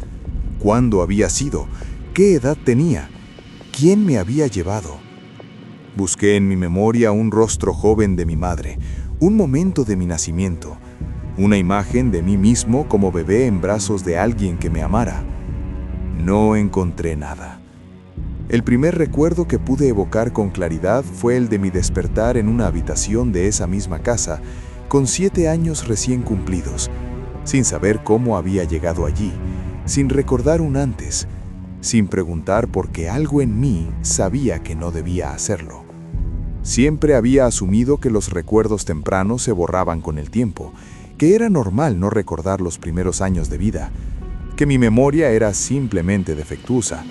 cuándo había sido, qué edad tenía, quién me había llevado. Busqué en mi memoria un rostro joven de mi madre, un momento de mi nacimiento, una imagen de mí mismo como bebé en brazos de alguien que me amara. No encontré nada. El primer recuerdo que pude evocar con claridad fue el de mi despertar en una habitación de esa misma casa, con 7 años recién cumplidos, sin saber cómo había llegado allí, sin recordar un antes, sin preguntar por qué algo en mí sabía que no debía hacerlo. Siempre había asumido que los recuerdos tempranos se borraban con el tiempo, que era normal no recordar los primeros años de vida, que mi memoria era simplemente defectuosa.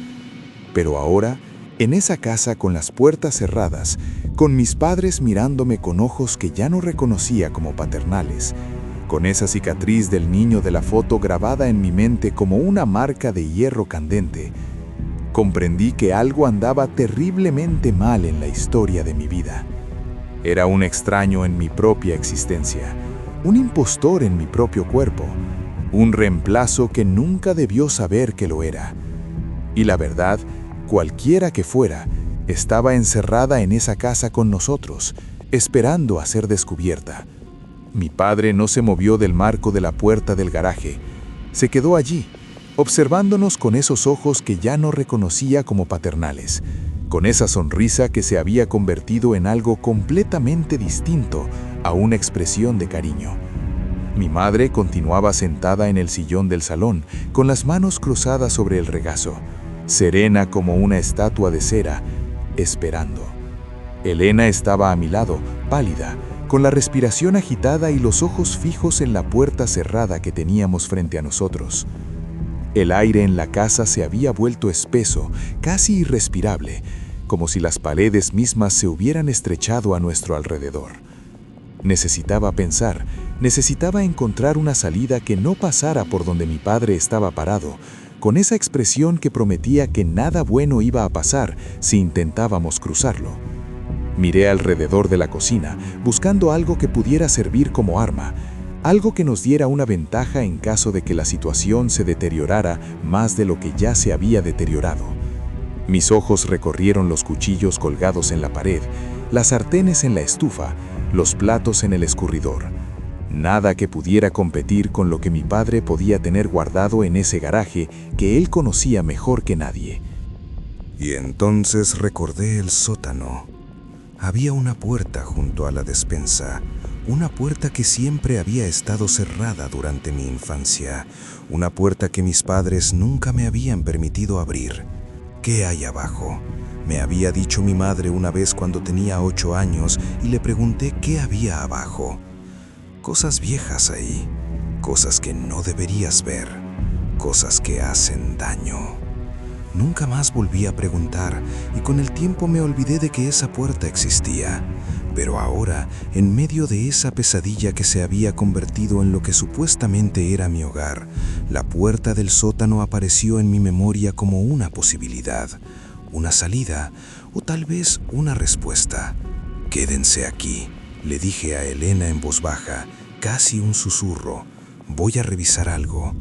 Pero ahora, en esa casa con las puertas cerradas, con mis padres mirándome con ojos que ya no reconocía como paternales, con esa cicatriz del niño de la foto grabada en mi mente como una marca de hierro candente, comprendí que algo andaba terriblemente mal en la historia de mi vida. Era un extraño en mi propia existencia, un impostor en mi propio cuerpo, un reemplazo que nunca debió saber que lo era. Y la verdad, cualquiera que fuera, estaba encerrada en esa casa con nosotros, esperando a ser descubierta. Mi padre no se movió del marco de la puerta del garaje. Se quedó allí, observándonos con esos ojos que ya no reconocía como paternales, con esa sonrisa que se había convertido en algo completamente distinto a una expresión de cariño. Mi madre continuaba sentada en el sillón del salón, con las manos cruzadas sobre el regazo, serena como una estatua de cera, esperando. Elena estaba a mi lado, pálida, con la respiración agitada y los ojos fijos en la puerta cerrada que teníamos frente a nosotros. El aire en la casa se había vuelto espeso, casi irrespirable, como si las paredes mismas se hubieran estrechado a nuestro alrededor. Necesitaba pensar, necesitaba encontrar una salida que no pasara por donde mi padre estaba parado, con esa expresión que prometía que nada bueno iba a pasar si intentábamos cruzarlo. Miré alrededor de la cocina, buscando algo que pudiera servir como arma, algo que nos diera una ventaja en caso de que la situación se deteriorara más de lo que ya se había deteriorado. Mis ojos recorrieron los cuchillos colgados en la pared, las sartenes en la estufa, los platos en el escurridor. Nada que pudiera competir con lo que mi padre podía tener guardado en ese garaje que él conocía mejor que nadie. Y entonces recordé el sótano. Había una puerta junto a la despensa, una puerta que siempre había estado cerrada durante mi infancia, una puerta que mis padres nunca me habían permitido abrir. ¿Qué hay abajo? Me había dicho mi madre una vez cuando tenía 8 años y le pregunté qué había abajo. Cosas viejas ahí, cosas que no deberías ver, cosas que hacen daño. Nunca más volví a preguntar y con el tiempo me olvidé de que esa puerta existía. Pero ahora, en medio de esa pesadilla que se había convertido en lo que supuestamente era mi hogar, la puerta del sótano apareció en mi memoria como una posibilidad, una salida o tal vez una respuesta. «Quédense aquí», le dije a Elena en voz baja, casi un susurro. «Voy a revisar algo».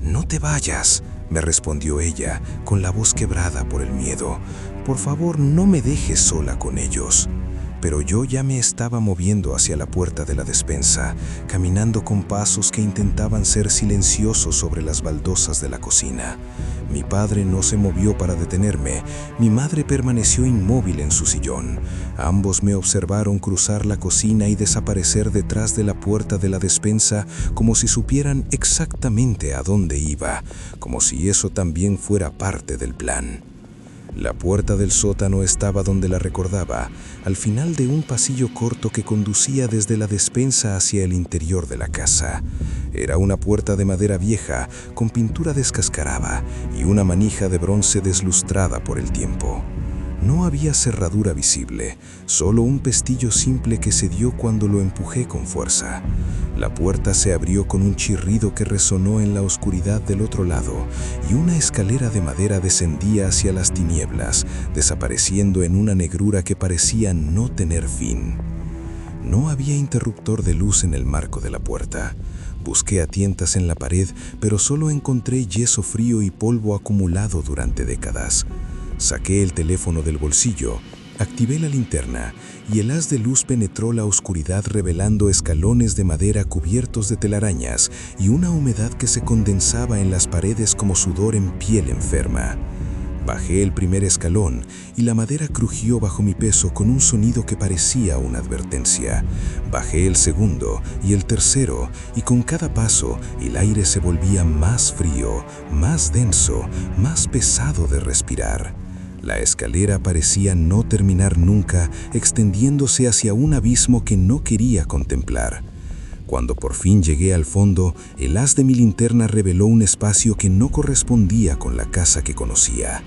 «No te vayas», me respondió ella, con la voz quebrada por el miedo. «Por favor, no me dejes sola con ellos». Pero yo ya me estaba moviendo hacia la puerta de la despensa, caminando con pasos que intentaban ser silenciosos sobre las baldosas de la cocina. Mi padre no se movió para detenerme, mi madre permaneció inmóvil en su sillón. Ambos me observaron cruzar la cocina y desaparecer detrás de la puerta de la despensa como si supieran exactamente a dónde iba, como si eso también fuera parte del plan. La puerta del sótano estaba donde la recordaba, al final de un pasillo corto que conducía desde la despensa hacia el interior de la casa. Era una puerta de madera vieja, con pintura descascarada y una manija de bronce deslustrada por el tiempo. No había cerradura visible, solo un pestillo simple que se dio cuando lo empujé con fuerza. La puerta se abrió con un chirrido que resonó en la oscuridad del otro lado, y una escalera de madera descendía hacia las tinieblas, desapareciendo en una negrura que parecía no tener fin. No había interruptor de luz en el marco de la puerta. Busqué a tientas en la pared, pero solo encontré yeso frío y polvo acumulado durante décadas. Saqué el teléfono del bolsillo, activé la linterna y el haz de luz penetró la oscuridad revelando escalones de madera cubiertos de telarañas y una humedad que se condensaba en las paredes como sudor en piel enferma. Bajé el primer escalón y la madera crujió bajo mi peso con un sonido que parecía una advertencia. Bajé el segundo y el tercero, y con cada paso el aire se volvía más frío, más denso, más pesado de respirar. La escalera parecía no terminar nunca, extendiéndose hacia un abismo que no quería contemplar. Cuando por fin llegué al fondo, el haz de mi linterna reveló un espacio que no correspondía con la casa que conocía.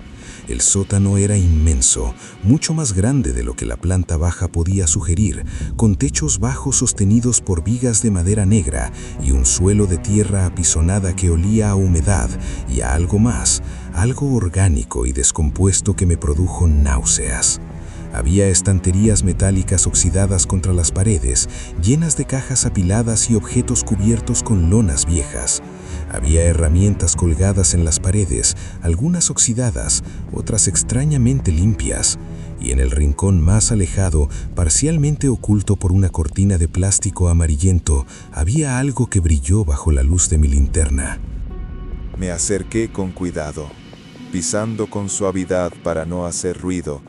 El sótano era inmenso, mucho más grande de lo que la planta baja podía sugerir, con techos bajos sostenidos por vigas de madera negra y un suelo de tierra apisonada que olía a humedad y a algo más, algo orgánico y descompuesto que me produjo náuseas. Había estanterías metálicas oxidadas contra las paredes, llenas de cajas apiladas y objetos cubiertos con lonas viejas. Había herramientas colgadas en las paredes, algunas oxidadas, otras extrañamente limpias. Y en el rincón más alejado, parcialmente oculto por una cortina de plástico amarillento, había algo que brilló bajo la luz de mi linterna. Me acerqué con cuidado, pisando con suavidad para no hacer ruido,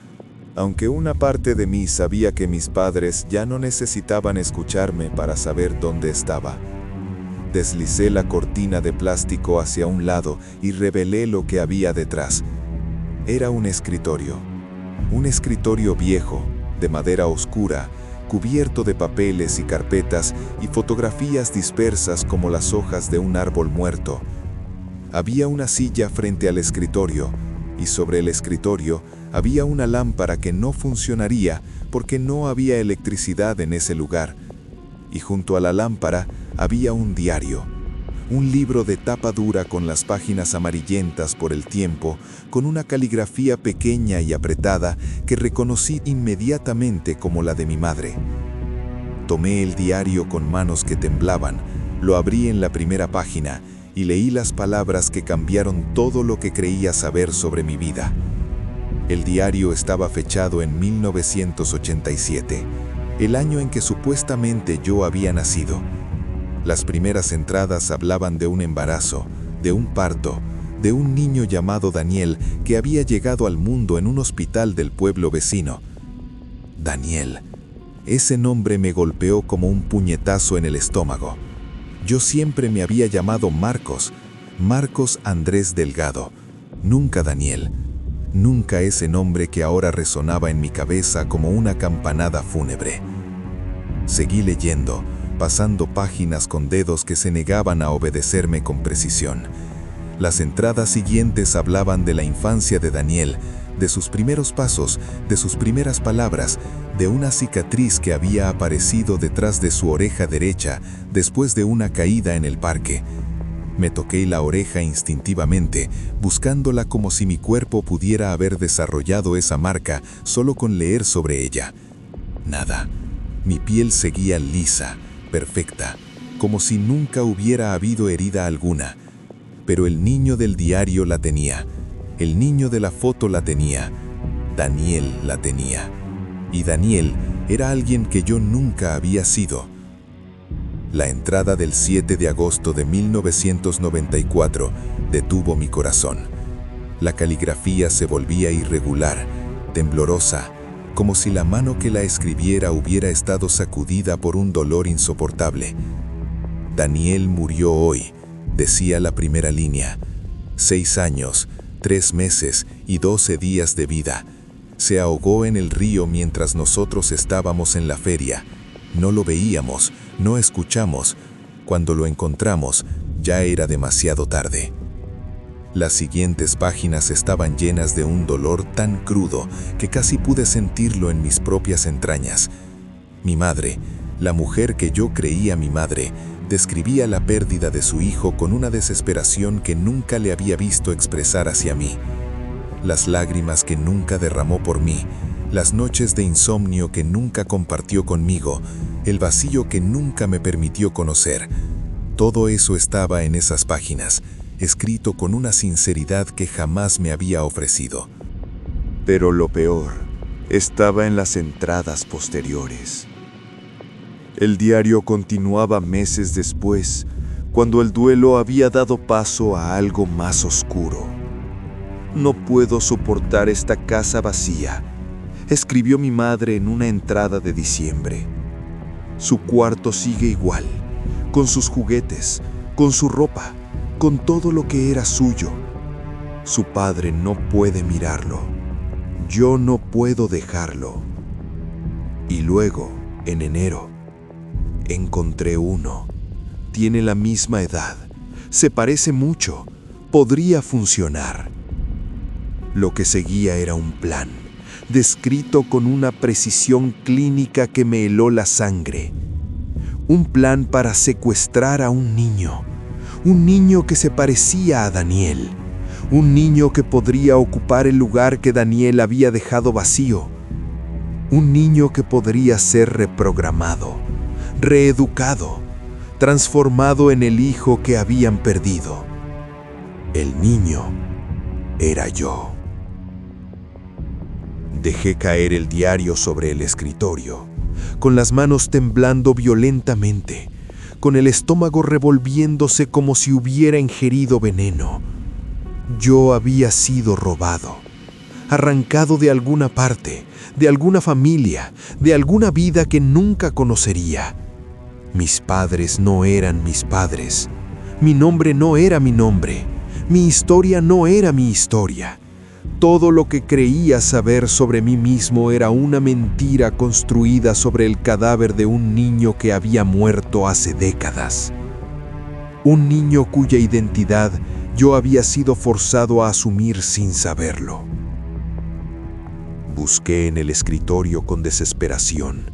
aunque una parte de mí sabía que mis padres ya no necesitaban escucharme para saber dónde estaba. Deslicé la cortina de plástico hacia un lado y revelé lo que había detrás. Era un escritorio viejo, de madera oscura, cubierto de papeles y carpetas y fotografías dispersas como las hojas de un árbol muerto. Había una silla frente al escritorio, y sobre el escritorio había una lámpara que no funcionaría porque no había electricidad en ese lugar. Y junto a la lámpara había un diario, un libro de tapa dura con las páginas amarillentas por el tiempo, con una caligrafía pequeña y apretada que reconocí inmediatamente como la de mi madre. Tomé el diario con manos que temblaban, lo abrí en la primera página y leí las palabras que cambiaron todo lo que creía saber sobre mi vida. El diario estaba fechado en 1987, el año en que supuestamente yo había nacido. Las primeras entradas hablaban de un embarazo, de un parto, de un niño llamado Daniel que había llegado al mundo en un hospital del pueblo vecino. Daniel. Ese nombre me golpeó como un puñetazo en el estómago. Yo siempre me había llamado Marcos Andrés Delgado, nunca Daniel, nunca ese nombre que ahora resonaba en mi cabeza como una campanada fúnebre. Seguí leyendo, pasando páginas con dedos que se negaban a obedecerme con precisión. Las entradas siguientes hablaban de la infancia de Daniel, de sus primeros pasos, de sus primeras palabras, de una cicatriz que había aparecido detrás de su oreja derecha después de una caída en el parque. Me toqué la oreja instintivamente, buscándola como si mi cuerpo pudiera haber desarrollado esa marca solo con leer sobre ella. Nada. Mi piel seguía lisa, perfecta, como si nunca hubiera habido herida alguna. Pero el niño del diario la tenía. El niño de la foto la tenía. Daniel la tenía. Y Daniel era alguien que yo nunca había sido. La entrada del 7 de agosto de 1994 detuvo mi corazón. La caligrafía se volvía irregular, temblorosa, como si la mano que la escribiera hubiera estado sacudida por un dolor insoportable. Daniel murió hoy, decía la primera línea. 6 años, 3 meses y 12 días de vida. Se ahogó en el río mientras nosotros estábamos en la feria. No lo veíamos, no escuchamos. Cuando lo encontramos, ya era demasiado tarde. Las siguientes páginas estaban llenas de un dolor tan crudo que casi pude sentirlo en mis propias entrañas. Mi madre, la mujer que yo creía mi madre, describía la pérdida de su hijo con una desesperación que nunca le había visto expresar hacia mí. Las lágrimas que nunca derramó por mí, las noches de insomnio que nunca compartió conmigo, el vacío que nunca me permitió conocer. Todo eso estaba en esas páginas, escrito con una sinceridad que jamás me había ofrecido. Pero lo peor estaba en las entradas posteriores. El diario continuaba meses después, cuando el duelo había dado paso a algo más oscuro. No puedo soportar esta casa vacía, escribió mi madre en una entrada de diciembre. Su cuarto sigue igual, con sus juguetes, con su ropa, con todo lo que era suyo. Su padre no puede mirarlo. Yo no puedo dejarlo. Y luego, en enero, encontré uno. Tiene la misma edad. Se parece mucho. Podría funcionar. Lo que seguía era un plan, descrito con una precisión clínica que me heló la sangre. Un plan para secuestrar a un niño que se parecía a Daniel, un niño que podría ocupar el lugar que Daniel había dejado vacío, un niño que podría ser reprogramado, reeducado, transformado en el hijo que habían perdido. El niño era yo. Dejé caer el diario sobre el escritorio, con las manos temblando violentamente, con el estómago revolviéndose como si hubiera ingerido veneno. Yo había sido robado, arrancado de alguna parte, de alguna familia, de alguna vida que nunca conocería. Mis padres no eran mis padres, mi nombre no era mi nombre, mi historia no era mi historia. Todo lo que creía saber sobre mí mismo era una mentira construida sobre el cadáver de un niño que había muerto hace décadas. Un niño cuya identidad yo había sido forzado a asumir sin saberlo. Busqué en el escritorio con desesperación,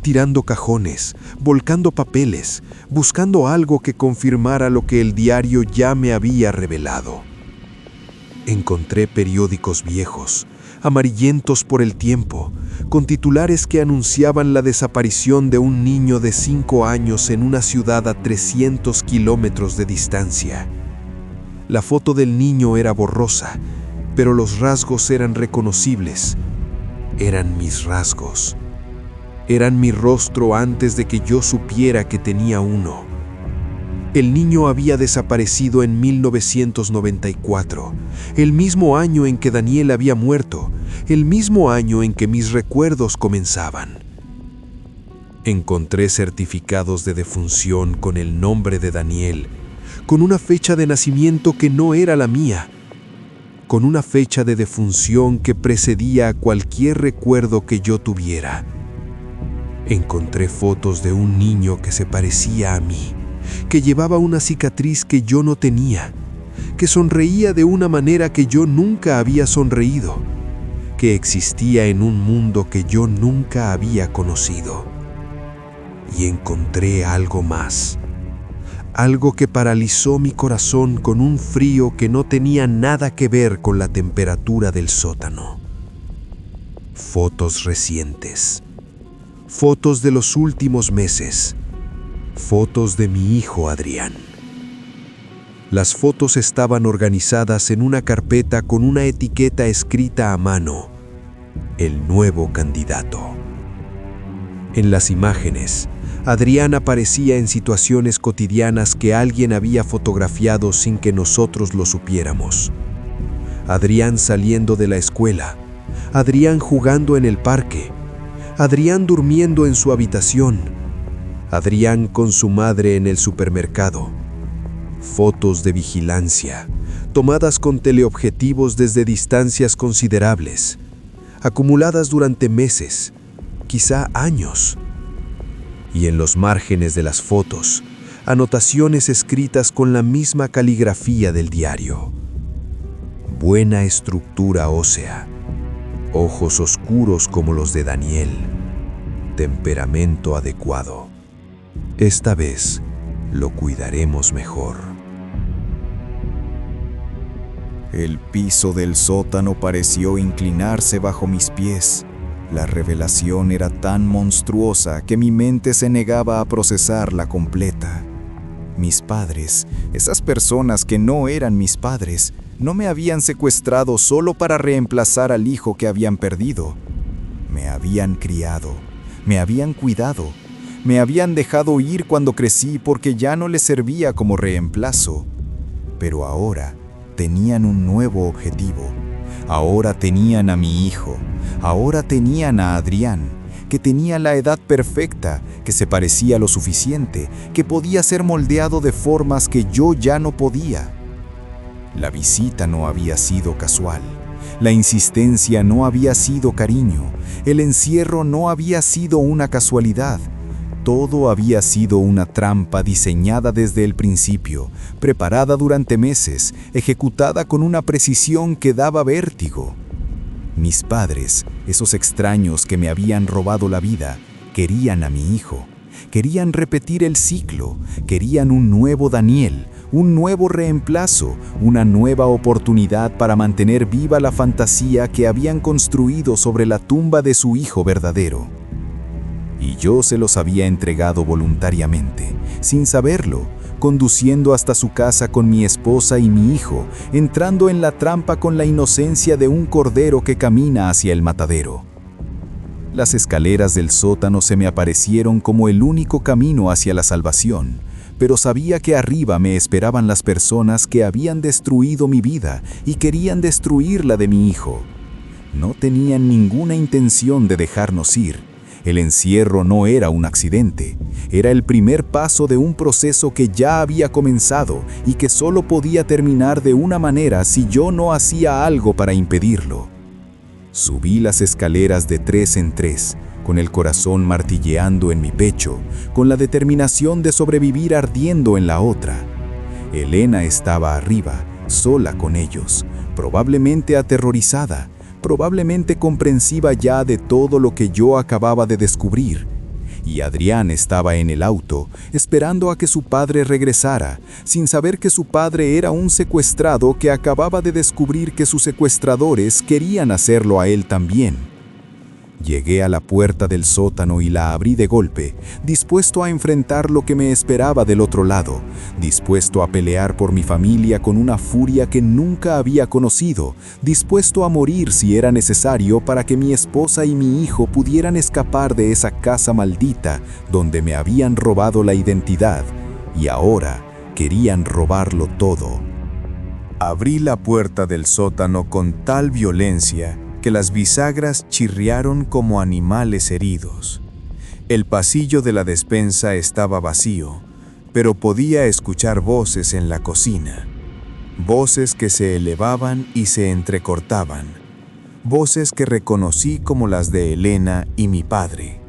tirando cajones, volcando papeles, buscando algo que confirmara lo que el diario ya me había revelado. Encontré periódicos viejos, amarillentos por el tiempo, con titulares que anunciaban la desaparición de un niño de 5 años en una ciudad a 300 kilómetros de distancia. La foto del niño era borrosa, pero los rasgos eran reconocibles. Eran mis rasgos. Eran mi rostro antes de que yo supiera que tenía uno. El niño había desaparecido en 1994, el mismo año en que Daniel había muerto, el mismo año en que mis recuerdos comenzaban. Encontré certificados de defunción con el nombre de Daniel, con una fecha de nacimiento que no era la mía, con una fecha de defunción que precedía a cualquier recuerdo que yo tuviera. Encontré fotos de un niño que se parecía a mí, que llevaba una cicatriz que yo no tenía, que sonreía de una manera que yo nunca había sonreído, que existía en un mundo que yo nunca había conocido. Y encontré algo más, algo que paralizó mi corazón con un frío que no tenía nada que ver con la temperatura del sótano. Fotos recientes, fotos de los últimos meses, fotos de mi hijo Adrián. Las fotos estaban organizadas en una carpeta con una etiqueta escrita a mano: el nuevo candidato. En las imágenes, Adrián aparecía en situaciones cotidianas que alguien había fotografiado sin que nosotros lo supiéramos. Adrián saliendo de la escuela, Adrián jugando en el parque, Adrián durmiendo en su habitación, Adrián con su madre en el supermercado. Fotos de vigilancia, tomadas con teleobjetivos desde distancias considerables, acumuladas durante meses, quizá años. Y en los márgenes de las fotos, anotaciones escritas con la misma caligrafía del diario. Buena estructura ósea, ojos oscuros como los de Daniel, temperamento adecuado. Esta vez lo cuidaremos mejor. El piso del sótano pareció inclinarse bajo mis pies. La revelación era tan monstruosa que mi mente se negaba a procesarla completa. Mis padres, esas personas que no eran mis padres, no me habían secuestrado solo para reemplazar al hijo que habían perdido. Me habían criado, me habían cuidado, me habían dejado ir cuando crecí porque ya no les servía como reemplazo. Pero ahora tenían un nuevo objetivo: Ahora tenían a mi hijo, ahora tenían a Adrián, que tenía la edad perfecta, que se parecía lo suficiente, que podía ser moldeado de formas que yo ya no podía. La visita no había sido casual, la insistencia no había sido cariño, el encierro no había sido una casualidad. Todo había sido una trampa diseñada desde el principio, preparada durante meses, ejecutada con una precisión que daba vértigo. Mis padres, esos extraños que me habían robado la vida, querían a mi hijo. Querían repetir el ciclo, querían un nuevo Daniel, un nuevo reemplazo, una nueva oportunidad para mantener viva la fantasía que habían construido sobre la tumba de su hijo verdadero. Y yo se los había entregado voluntariamente, sin saberlo, conduciendo hasta su casa con mi esposa y mi hijo, entrando en la trampa con la inocencia de un cordero que camina hacia el matadero. Las escaleras del sótano se me aparecieron como el único camino hacia la salvación, pero sabía que arriba me esperaban las personas que habían destruido mi vida y querían destruir la de mi hijo. No tenían ninguna intención de dejarnos ir. El encierro no era un accidente, era el primer paso de un proceso que ya había comenzado y que solo podía terminar de una manera si yo no hacía algo para impedirlo. Subí las escaleras de 3 en 3, con el corazón martilleando en mi pecho, con la determinación de sobrevivir ardiendo en la otra. Elena estaba arriba, sola con ellos, probablemente aterrorizada, probablemente comprensiva ya de todo lo que yo acababa de descubrir. Y Adrián estaba en el auto, esperando a que su padre regresara, sin saber que su padre era un secuestrado que acababa de descubrir que sus secuestradores querían hacerlo a él también. Llegué a la puerta del sótano y la abrí de golpe, dispuesto a enfrentar lo que me esperaba del otro lado, dispuesto a pelear por mi familia con una furia que nunca había conocido, dispuesto a morir si era necesario para que mi esposa y mi hijo pudieran escapar de esa casa maldita donde me habían robado la identidad y ahora querían robarlo todo. Abrí la puerta del sótano con tal violencia que las bisagras chirriaron como animales heridos. El pasillo de la despensa estaba vacío, pero podía escuchar voces en la cocina. Voces que se elevaban y se entrecortaban. Voces que reconocí como las de Elena y mi padre.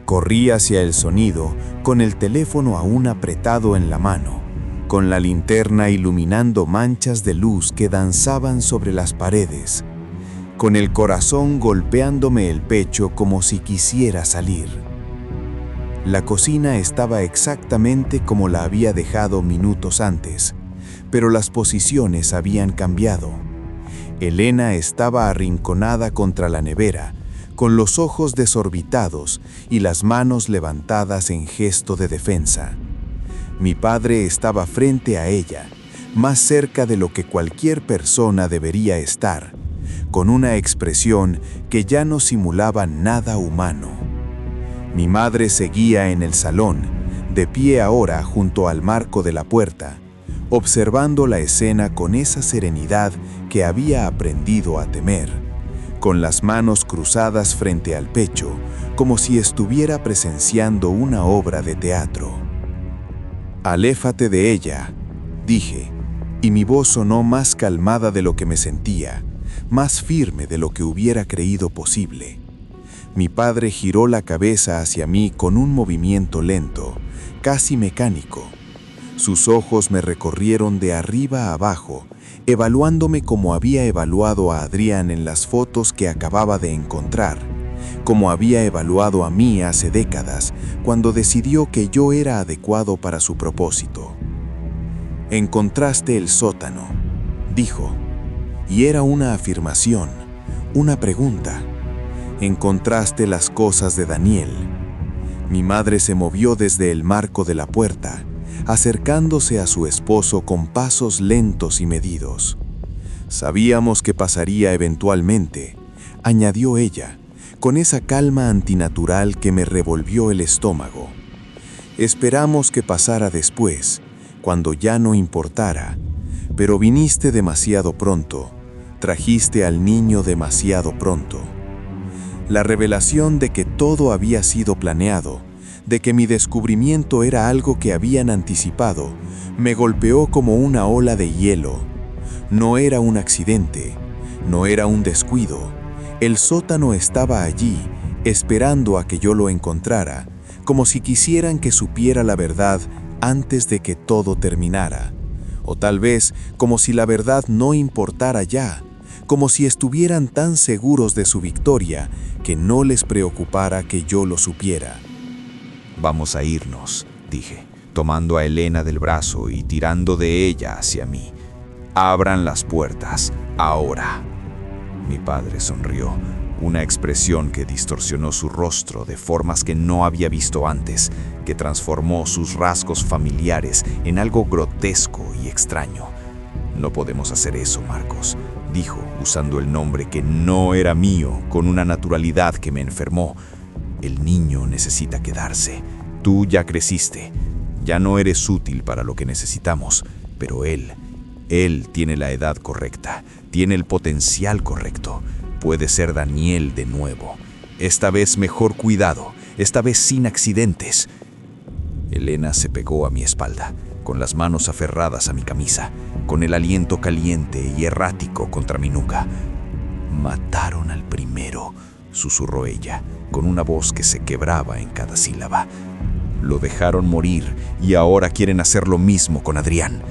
Corrí hacia el sonido, con el teléfono aún apretado en la mano, con la linterna iluminando manchas de luz que danzaban sobre las paredes, con el corazón golpeándome el pecho como si quisiera salir. La cocina estaba exactamente como la había dejado minutos antes, pero las posiciones habían cambiado. Elena estaba arrinconada contra la nevera, con los ojos desorbitados y las manos levantadas en gesto de defensa. Mi padre estaba frente a ella, más cerca de lo que cualquier persona debería estar, con una expresión que ya no simulaba nada humano. Mi madre seguía en el salón, de pie ahora junto al marco de la puerta, observando la escena con esa serenidad que había aprendido a temer, con las manos cruzadas frente al pecho, como si estuviera presenciando una obra de teatro. «Aléjate de ella», dije, y mi voz sonó más calmada de lo que me sentía, más firme de lo que hubiera creído posible. Mi padre giró la cabeza hacia mí con un movimiento lento, casi mecánico. Sus ojos me recorrieron de arriba a abajo, evaluándome como había evaluado a Adrián en las fotos que acababa de encontrar, como había evaluado a mí hace décadas, cuando decidió que yo era adecuado para su propósito. «Encontraste el sótano», dijo. Y era una afirmación, una pregunta. «¿Encontraste las cosas de Daniel?» Mi madre se movió desde el marco de la puerta, acercándose a su esposo con pasos lentos y medidos. «Sabíamos que pasaría eventualmente», añadió ella, con esa calma antinatural que me revolvió el estómago. «Esperamos que pasara después, cuando ya no importara, pero viniste demasiado pronto. trajiste al niño demasiado pronto. La revelación de que todo había sido planeado, de que mi descubrimiento era algo que habían anticipado, me golpeó como una ola de hielo. No era un accidente, no era un descuido. El sótano estaba allí, esperando a que yo lo encontrara, como si quisieran que supiera la verdad antes de que todo terminara. O tal vez como si la verdad no importara ya, como si estuvieran tan seguros de su victoria que no les preocupara que yo lo supiera. Vamos a irnos, dije, tomando a Elena del brazo y tirando de ella hacia mí. Abran las puertas, ahora. Mi padre sonrió, una expresión que distorsionó su rostro de formas que no había visto antes, que transformó sus rasgos familiares en algo grotesco y extraño. No podemos hacer eso, Marcos, dijo, usando el nombre que no era mío, con una naturalidad que me enfermó. El niño necesita quedarse. Tú ya creciste. Ya no eres útil para lo que necesitamos, pero él tiene la edad correcta, tiene el potencial correcto. Puede ser Daniel de nuevo. Esta vez mejor cuidado, esta vez sin accidentes. Elena se pegó a mi espalda, con las manos aferradas a mi camisa, con el aliento caliente y errático contra mi nuca. «Mataron al primero», susurró ella, con una voz que se quebraba en cada sílaba. «Lo dejaron morir y ahora quieren hacer lo mismo con Adrián».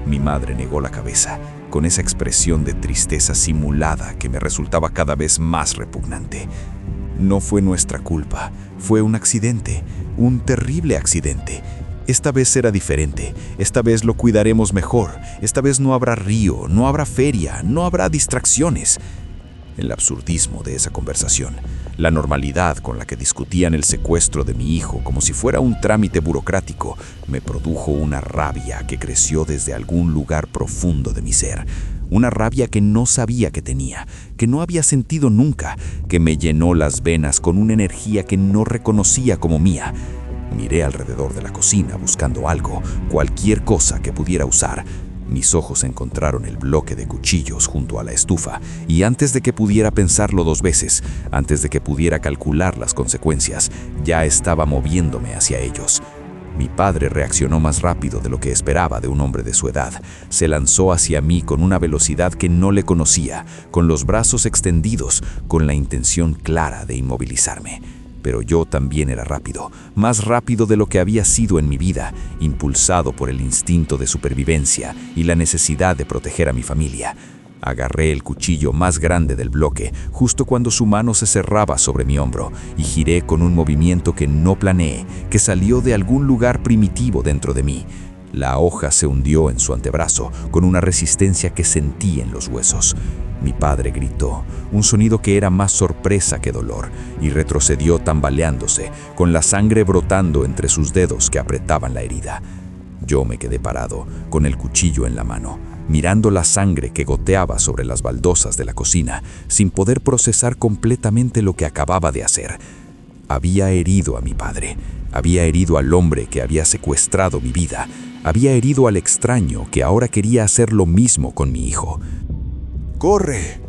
Mi madre negó la cabeza, con esa expresión de tristeza simulada que me resultaba cada vez más repugnante. «No fue nuestra culpa, fue un accidente, un terrible accidente. Esta vez será diferente, esta vez lo cuidaremos mejor, esta vez no habrá río, no habrá feria, no habrá distracciones». El absurdismo de esa conversación, la normalidad con la que discutían el secuestro de mi hijo como si fuera un trámite burocrático, me produjo una rabia que creció desde algún lugar profundo de mi ser. Una rabia que no sabía que tenía, que no había sentido nunca, que me llenó las venas con una energía que no reconocía como mía. Miré alrededor de la cocina buscando algo, cualquier cosa que pudiera usar. Mis ojos encontraron el bloque de cuchillos junto a la estufa, y antes de que pudiera pensarlo dos veces, antes de que pudiera calcular las consecuencias, ya estaba moviéndome hacia ellos. Mi padre reaccionó más rápido de lo que esperaba de un hombre de su edad. Se lanzó hacia mí con una velocidad que no le conocía, con los brazos extendidos, con la intención clara de inmovilizarme. Pero yo también era rápido, más rápido de lo que había sido en mi vida, impulsado por el instinto de supervivencia y la necesidad de proteger a mi familia. Agarré el cuchillo más grande del bloque justo cuando su mano se cerraba sobre mi hombro y giré con un movimiento que no planeé, que salió de algún lugar primitivo dentro de mí. La hoja se hundió en su antebrazo con una resistencia que sentí en los huesos. Mi padre gritó, un sonido que era más sorpresa que dolor, y retrocedió tambaleándose, con la sangre brotando entre sus dedos que apretaban la herida. Yo me quedé parado, con el cuchillo en la mano, mirando la sangre que goteaba sobre las baldosas de la cocina, sin poder procesar completamente lo que acababa de hacer. Había herido a mi padre, había herido al hombre que había secuestrado mi vida, había herido al extraño que ahora quería hacer lo mismo con mi hijo. ¡Corre!,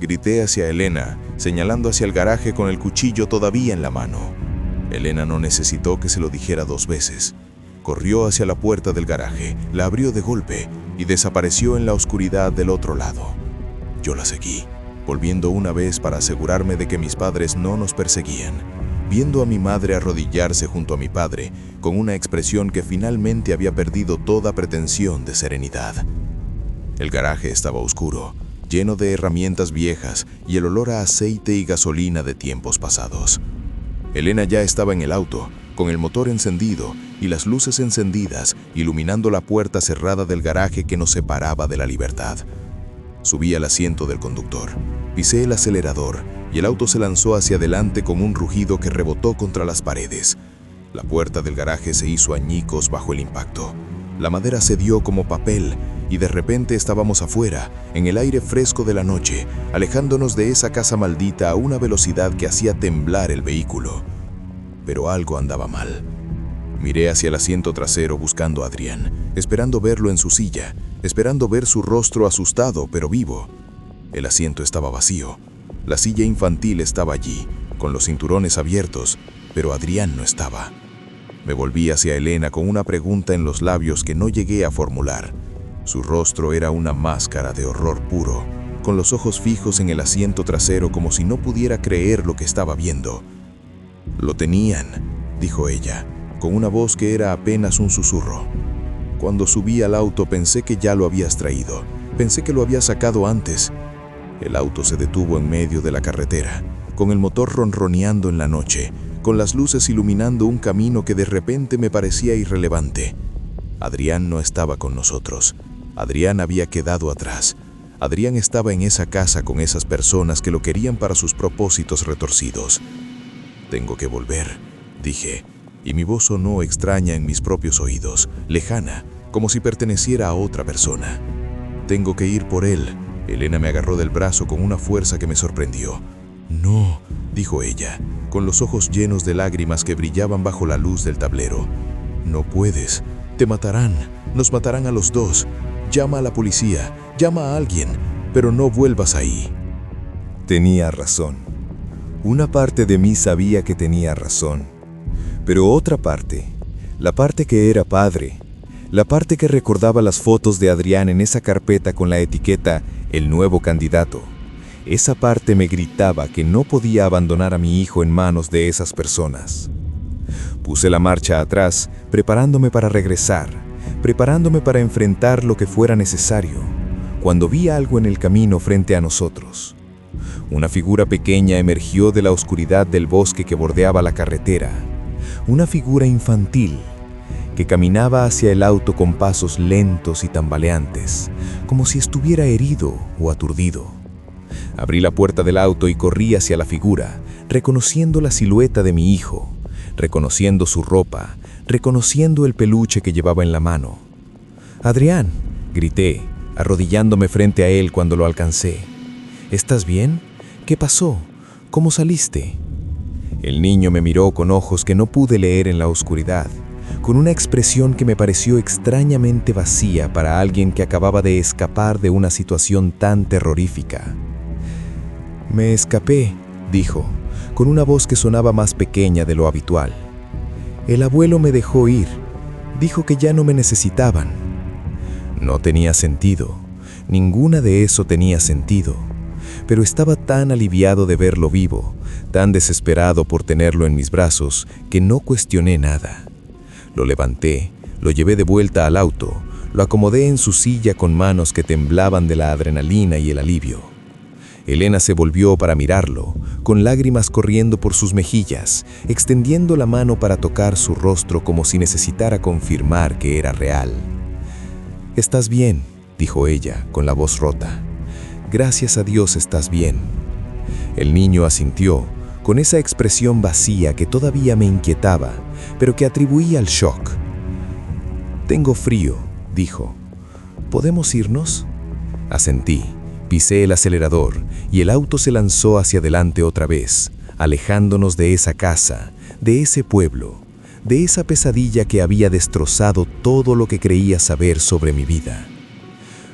grité hacia Elena, señalando hacia el garaje con el cuchillo todavía en la mano. Elena no necesitó que se lo dijera dos veces. Corrió hacia la puerta del garaje, la abrió de golpe y desapareció en la oscuridad del otro lado. Yo la seguí, volviendo una vez para asegurarme de que mis padres no nos perseguían, viendo a mi madre arrodillarse junto a mi padre, con una expresión que finalmente había perdido toda pretensión de serenidad. El garaje estaba oscuro, lleno de herramientas viejas y el olor a aceite y gasolina de tiempos pasados. Elena ya estaba en el auto, con el motor encendido y las luces encendidas, iluminando la puerta cerrada del garaje que nos separaba de la libertad. Subí al asiento del conductor, pisé el acelerador y el auto se lanzó hacia adelante con un rugido que rebotó contra las paredes. La puerta del garaje se hizo añicos bajo el impacto. La madera cedió como papel y de repente estábamos afuera, en el aire fresco de la noche, alejándonos de esa casa maldita a una velocidad que hacía temblar el vehículo. Pero algo andaba mal. Miré hacia el asiento trasero buscando a Adrián, esperando verlo en su silla, esperando ver su rostro asustado pero vivo. El asiento estaba vacío. La silla infantil estaba allí, con los cinturones abiertos, pero Adrián no estaba. Me volví hacia Elena con una pregunta en los labios que no llegué a formular. Su rostro era una máscara de horror puro, con los ojos fijos en el asiento trasero como si no pudiera creer lo que estaba viendo. «Lo tenían», dijo ella, con una voz que era apenas un susurro. «Cuando subí al auto pensé que ya lo habías traído. Pensé que lo había sacado antes». El auto se detuvo en medio de la carretera, con el motor ronroneando en la noche, con las luces iluminando un camino que de repente me parecía irrelevante. Adrián no estaba con nosotros. Adrián había quedado atrás. Adrián estaba en esa casa con esas personas que lo querían para sus propósitos retorcidos. «Tengo que volver», dije, y mi voz sonó extraña en mis propios oídos, lejana, como si perteneciera a otra persona. «Tengo que ir por él». Elena me agarró del brazo con una fuerza que me sorprendió. «No», dijo ella, con los ojos llenos de lágrimas que brillaban bajo la luz del tablero. «No puedes. Te matarán. Nos matarán a los dos. Llama a la policía. Llama a alguien. Pero no vuelvas ahí». Tenía razón. Una parte de mí sabía que tenía razón. Pero otra parte, la parte que era padre, la parte que recordaba las fotos de Adrián en esa carpeta con la etiqueta «El nuevo candidato», esa parte me gritaba que no podía abandonar a mi hijo en manos de esas personas. Puse la marcha atrás, preparándome para regresar, preparándome para enfrentar lo que fuera necesario, cuando vi algo en el camino frente a nosotros. Una figura pequeña emergió de la oscuridad del bosque que bordeaba la carretera, una figura infantil que caminaba hacia el auto con pasos lentos y tambaleantes, como si estuviera herido o aturdido. Abrí la puerta del auto y corrí hacia la figura, reconociendo la silueta de mi hijo, reconociendo su ropa, reconociendo el peluche que llevaba en la mano. «Adrián», grité, arrodillándome frente a él cuando lo alcancé. «¿Estás bien? ¿Qué pasó? ¿Cómo saliste?» El niño me miró con ojos que no pude leer en la oscuridad, con una expresión que me pareció extrañamente vacía para alguien que acababa de escapar de una situación tan terrorífica. «Me escapé», dijo, con una voz que sonaba más pequeña de lo habitual. «El abuelo me dejó ir. Dijo que ya no me necesitaban». No tenía sentido. Ninguna de eso tenía sentido. Pero estaba tan aliviado de verlo vivo, tan desesperado por tenerlo en mis brazos, que no cuestioné nada. Lo levanté, lo llevé de vuelta al auto, lo acomodé en su silla con manos que temblaban de la adrenalina y el alivio. Elena se volvió para mirarlo, con lágrimas corriendo por sus mejillas, extendiendo la mano para tocar su rostro como si necesitara confirmar que era real. «Estás bien», dijo ella, con la voz rota. «Gracias a Dios estás bien». El niño asintió, con esa expresión vacía que todavía me inquietaba, pero que atribuí al shock. «Tengo frío», dijo. «¿Podemos irnos?» Asentí, pisé el acelerador y el auto se lanzó hacia adelante otra vez, alejándonos de esa casa, de ese pueblo, de esa pesadilla que había destrozado todo lo que creía saber sobre mi vida.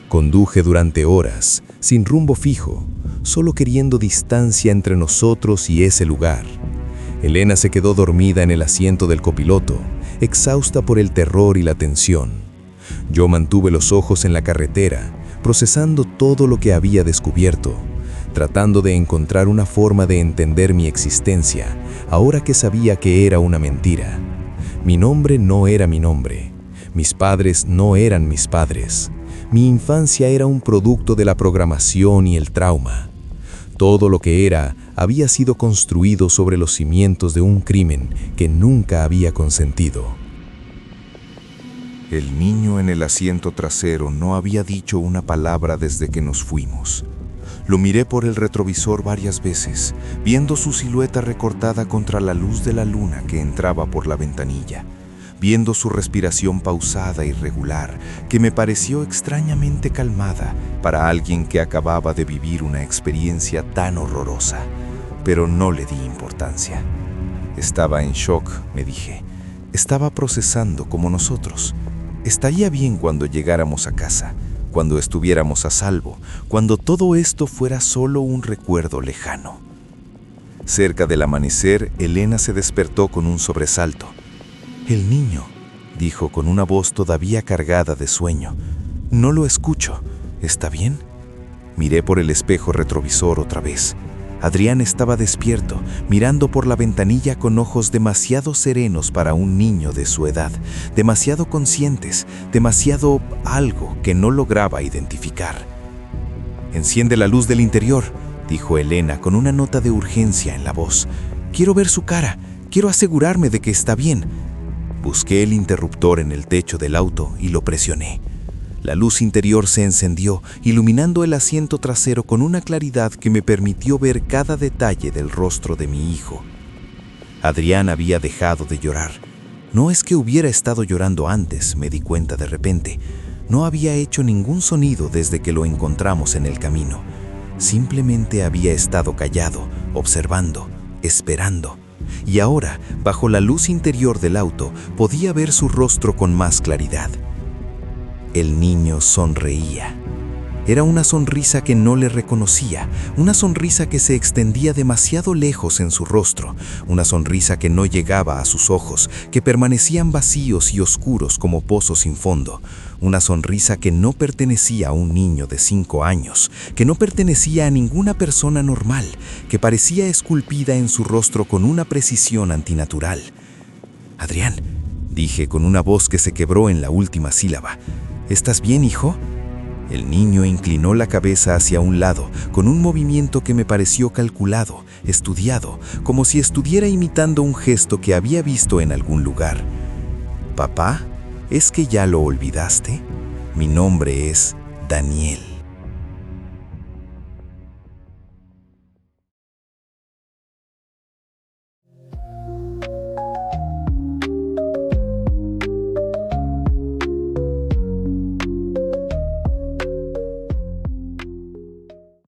Conduje durante horas, sin rumbo fijo, solo queriendo distancia entre nosotros y ese lugar. Elena se quedó dormida en el asiento del copiloto, exhausta por el terror y la tensión. Yo mantuve los ojos en la carretera, procesando todo lo que había descubierto, tratando de encontrar una forma de entender mi existencia, ahora que sabía que era una mentira. Mi nombre no era mi nombre. Mis padres no eran mis padres. Mi infancia era un producto de la programación y el trauma. Todo lo que era había sido construido sobre los cimientos de un crimen que nunca había consentido. El niño en el asiento trasero no había dicho una palabra desde que nos fuimos. Lo miré por el retrovisor varias veces, viendo su silueta recortada contra la luz de la luna que entraba por la ventanilla, viendo su respiración pausada y regular, que me pareció extrañamente calmada para alguien que acababa de vivir una experiencia tan horrorosa, pero no le di importancia. Estaba en shock, me dije. Estaba procesando como nosotros. Estaría bien cuando llegáramos a casa, cuando estuviéramos a salvo, cuando todo esto fuera solo un recuerdo lejano. Cerca del amanecer, Elena se despertó con un sobresalto. «El niño», dijo con una voz todavía cargada de sueño. «No lo escucho. ¿Está bien?» Miré por el espejo retrovisor otra vez. Adrián estaba despierto, mirando por la ventanilla con ojos demasiado serenos para un niño de su edad, demasiado conscientes, demasiado algo que no lograba identificar. «Enciende la luz del interior», dijo Elena con una nota de urgencia en la voz. «Quiero ver su cara, quiero asegurarme de que está bien». Busqué el interruptor en el techo del auto y lo presioné. La luz interior se encendió, iluminando el asiento trasero con una claridad que me permitió ver cada detalle del rostro de mi hijo. Adrián había dejado de llorar. No es que hubiera estado llorando antes, me di cuenta de repente. No había hecho ningún sonido desde que lo encontramos en el camino. Simplemente había estado callado, observando, esperando. Y ahora, bajo la luz interior del auto, podía ver su rostro con más claridad. El niño sonreía. Era una sonrisa que no le reconocía, una sonrisa que se extendía demasiado lejos en su rostro, una sonrisa que no llegaba a sus ojos, que permanecían vacíos y oscuros como pozos sin fondo, una sonrisa que no pertenecía a un niño de 5 años, que no pertenecía a ninguna persona normal, que parecía esculpida en su rostro con una precisión antinatural. «Adrián», dije con una voz que se quebró en la última sílaba. «¿Estás bien, hijo?» El niño inclinó la cabeza hacia un lado, con un movimiento que me pareció calculado, estudiado, como si estuviera imitando un gesto que había visto en algún lugar. «Papá, ¿es que ya lo olvidaste? Mi nombre es Daniel».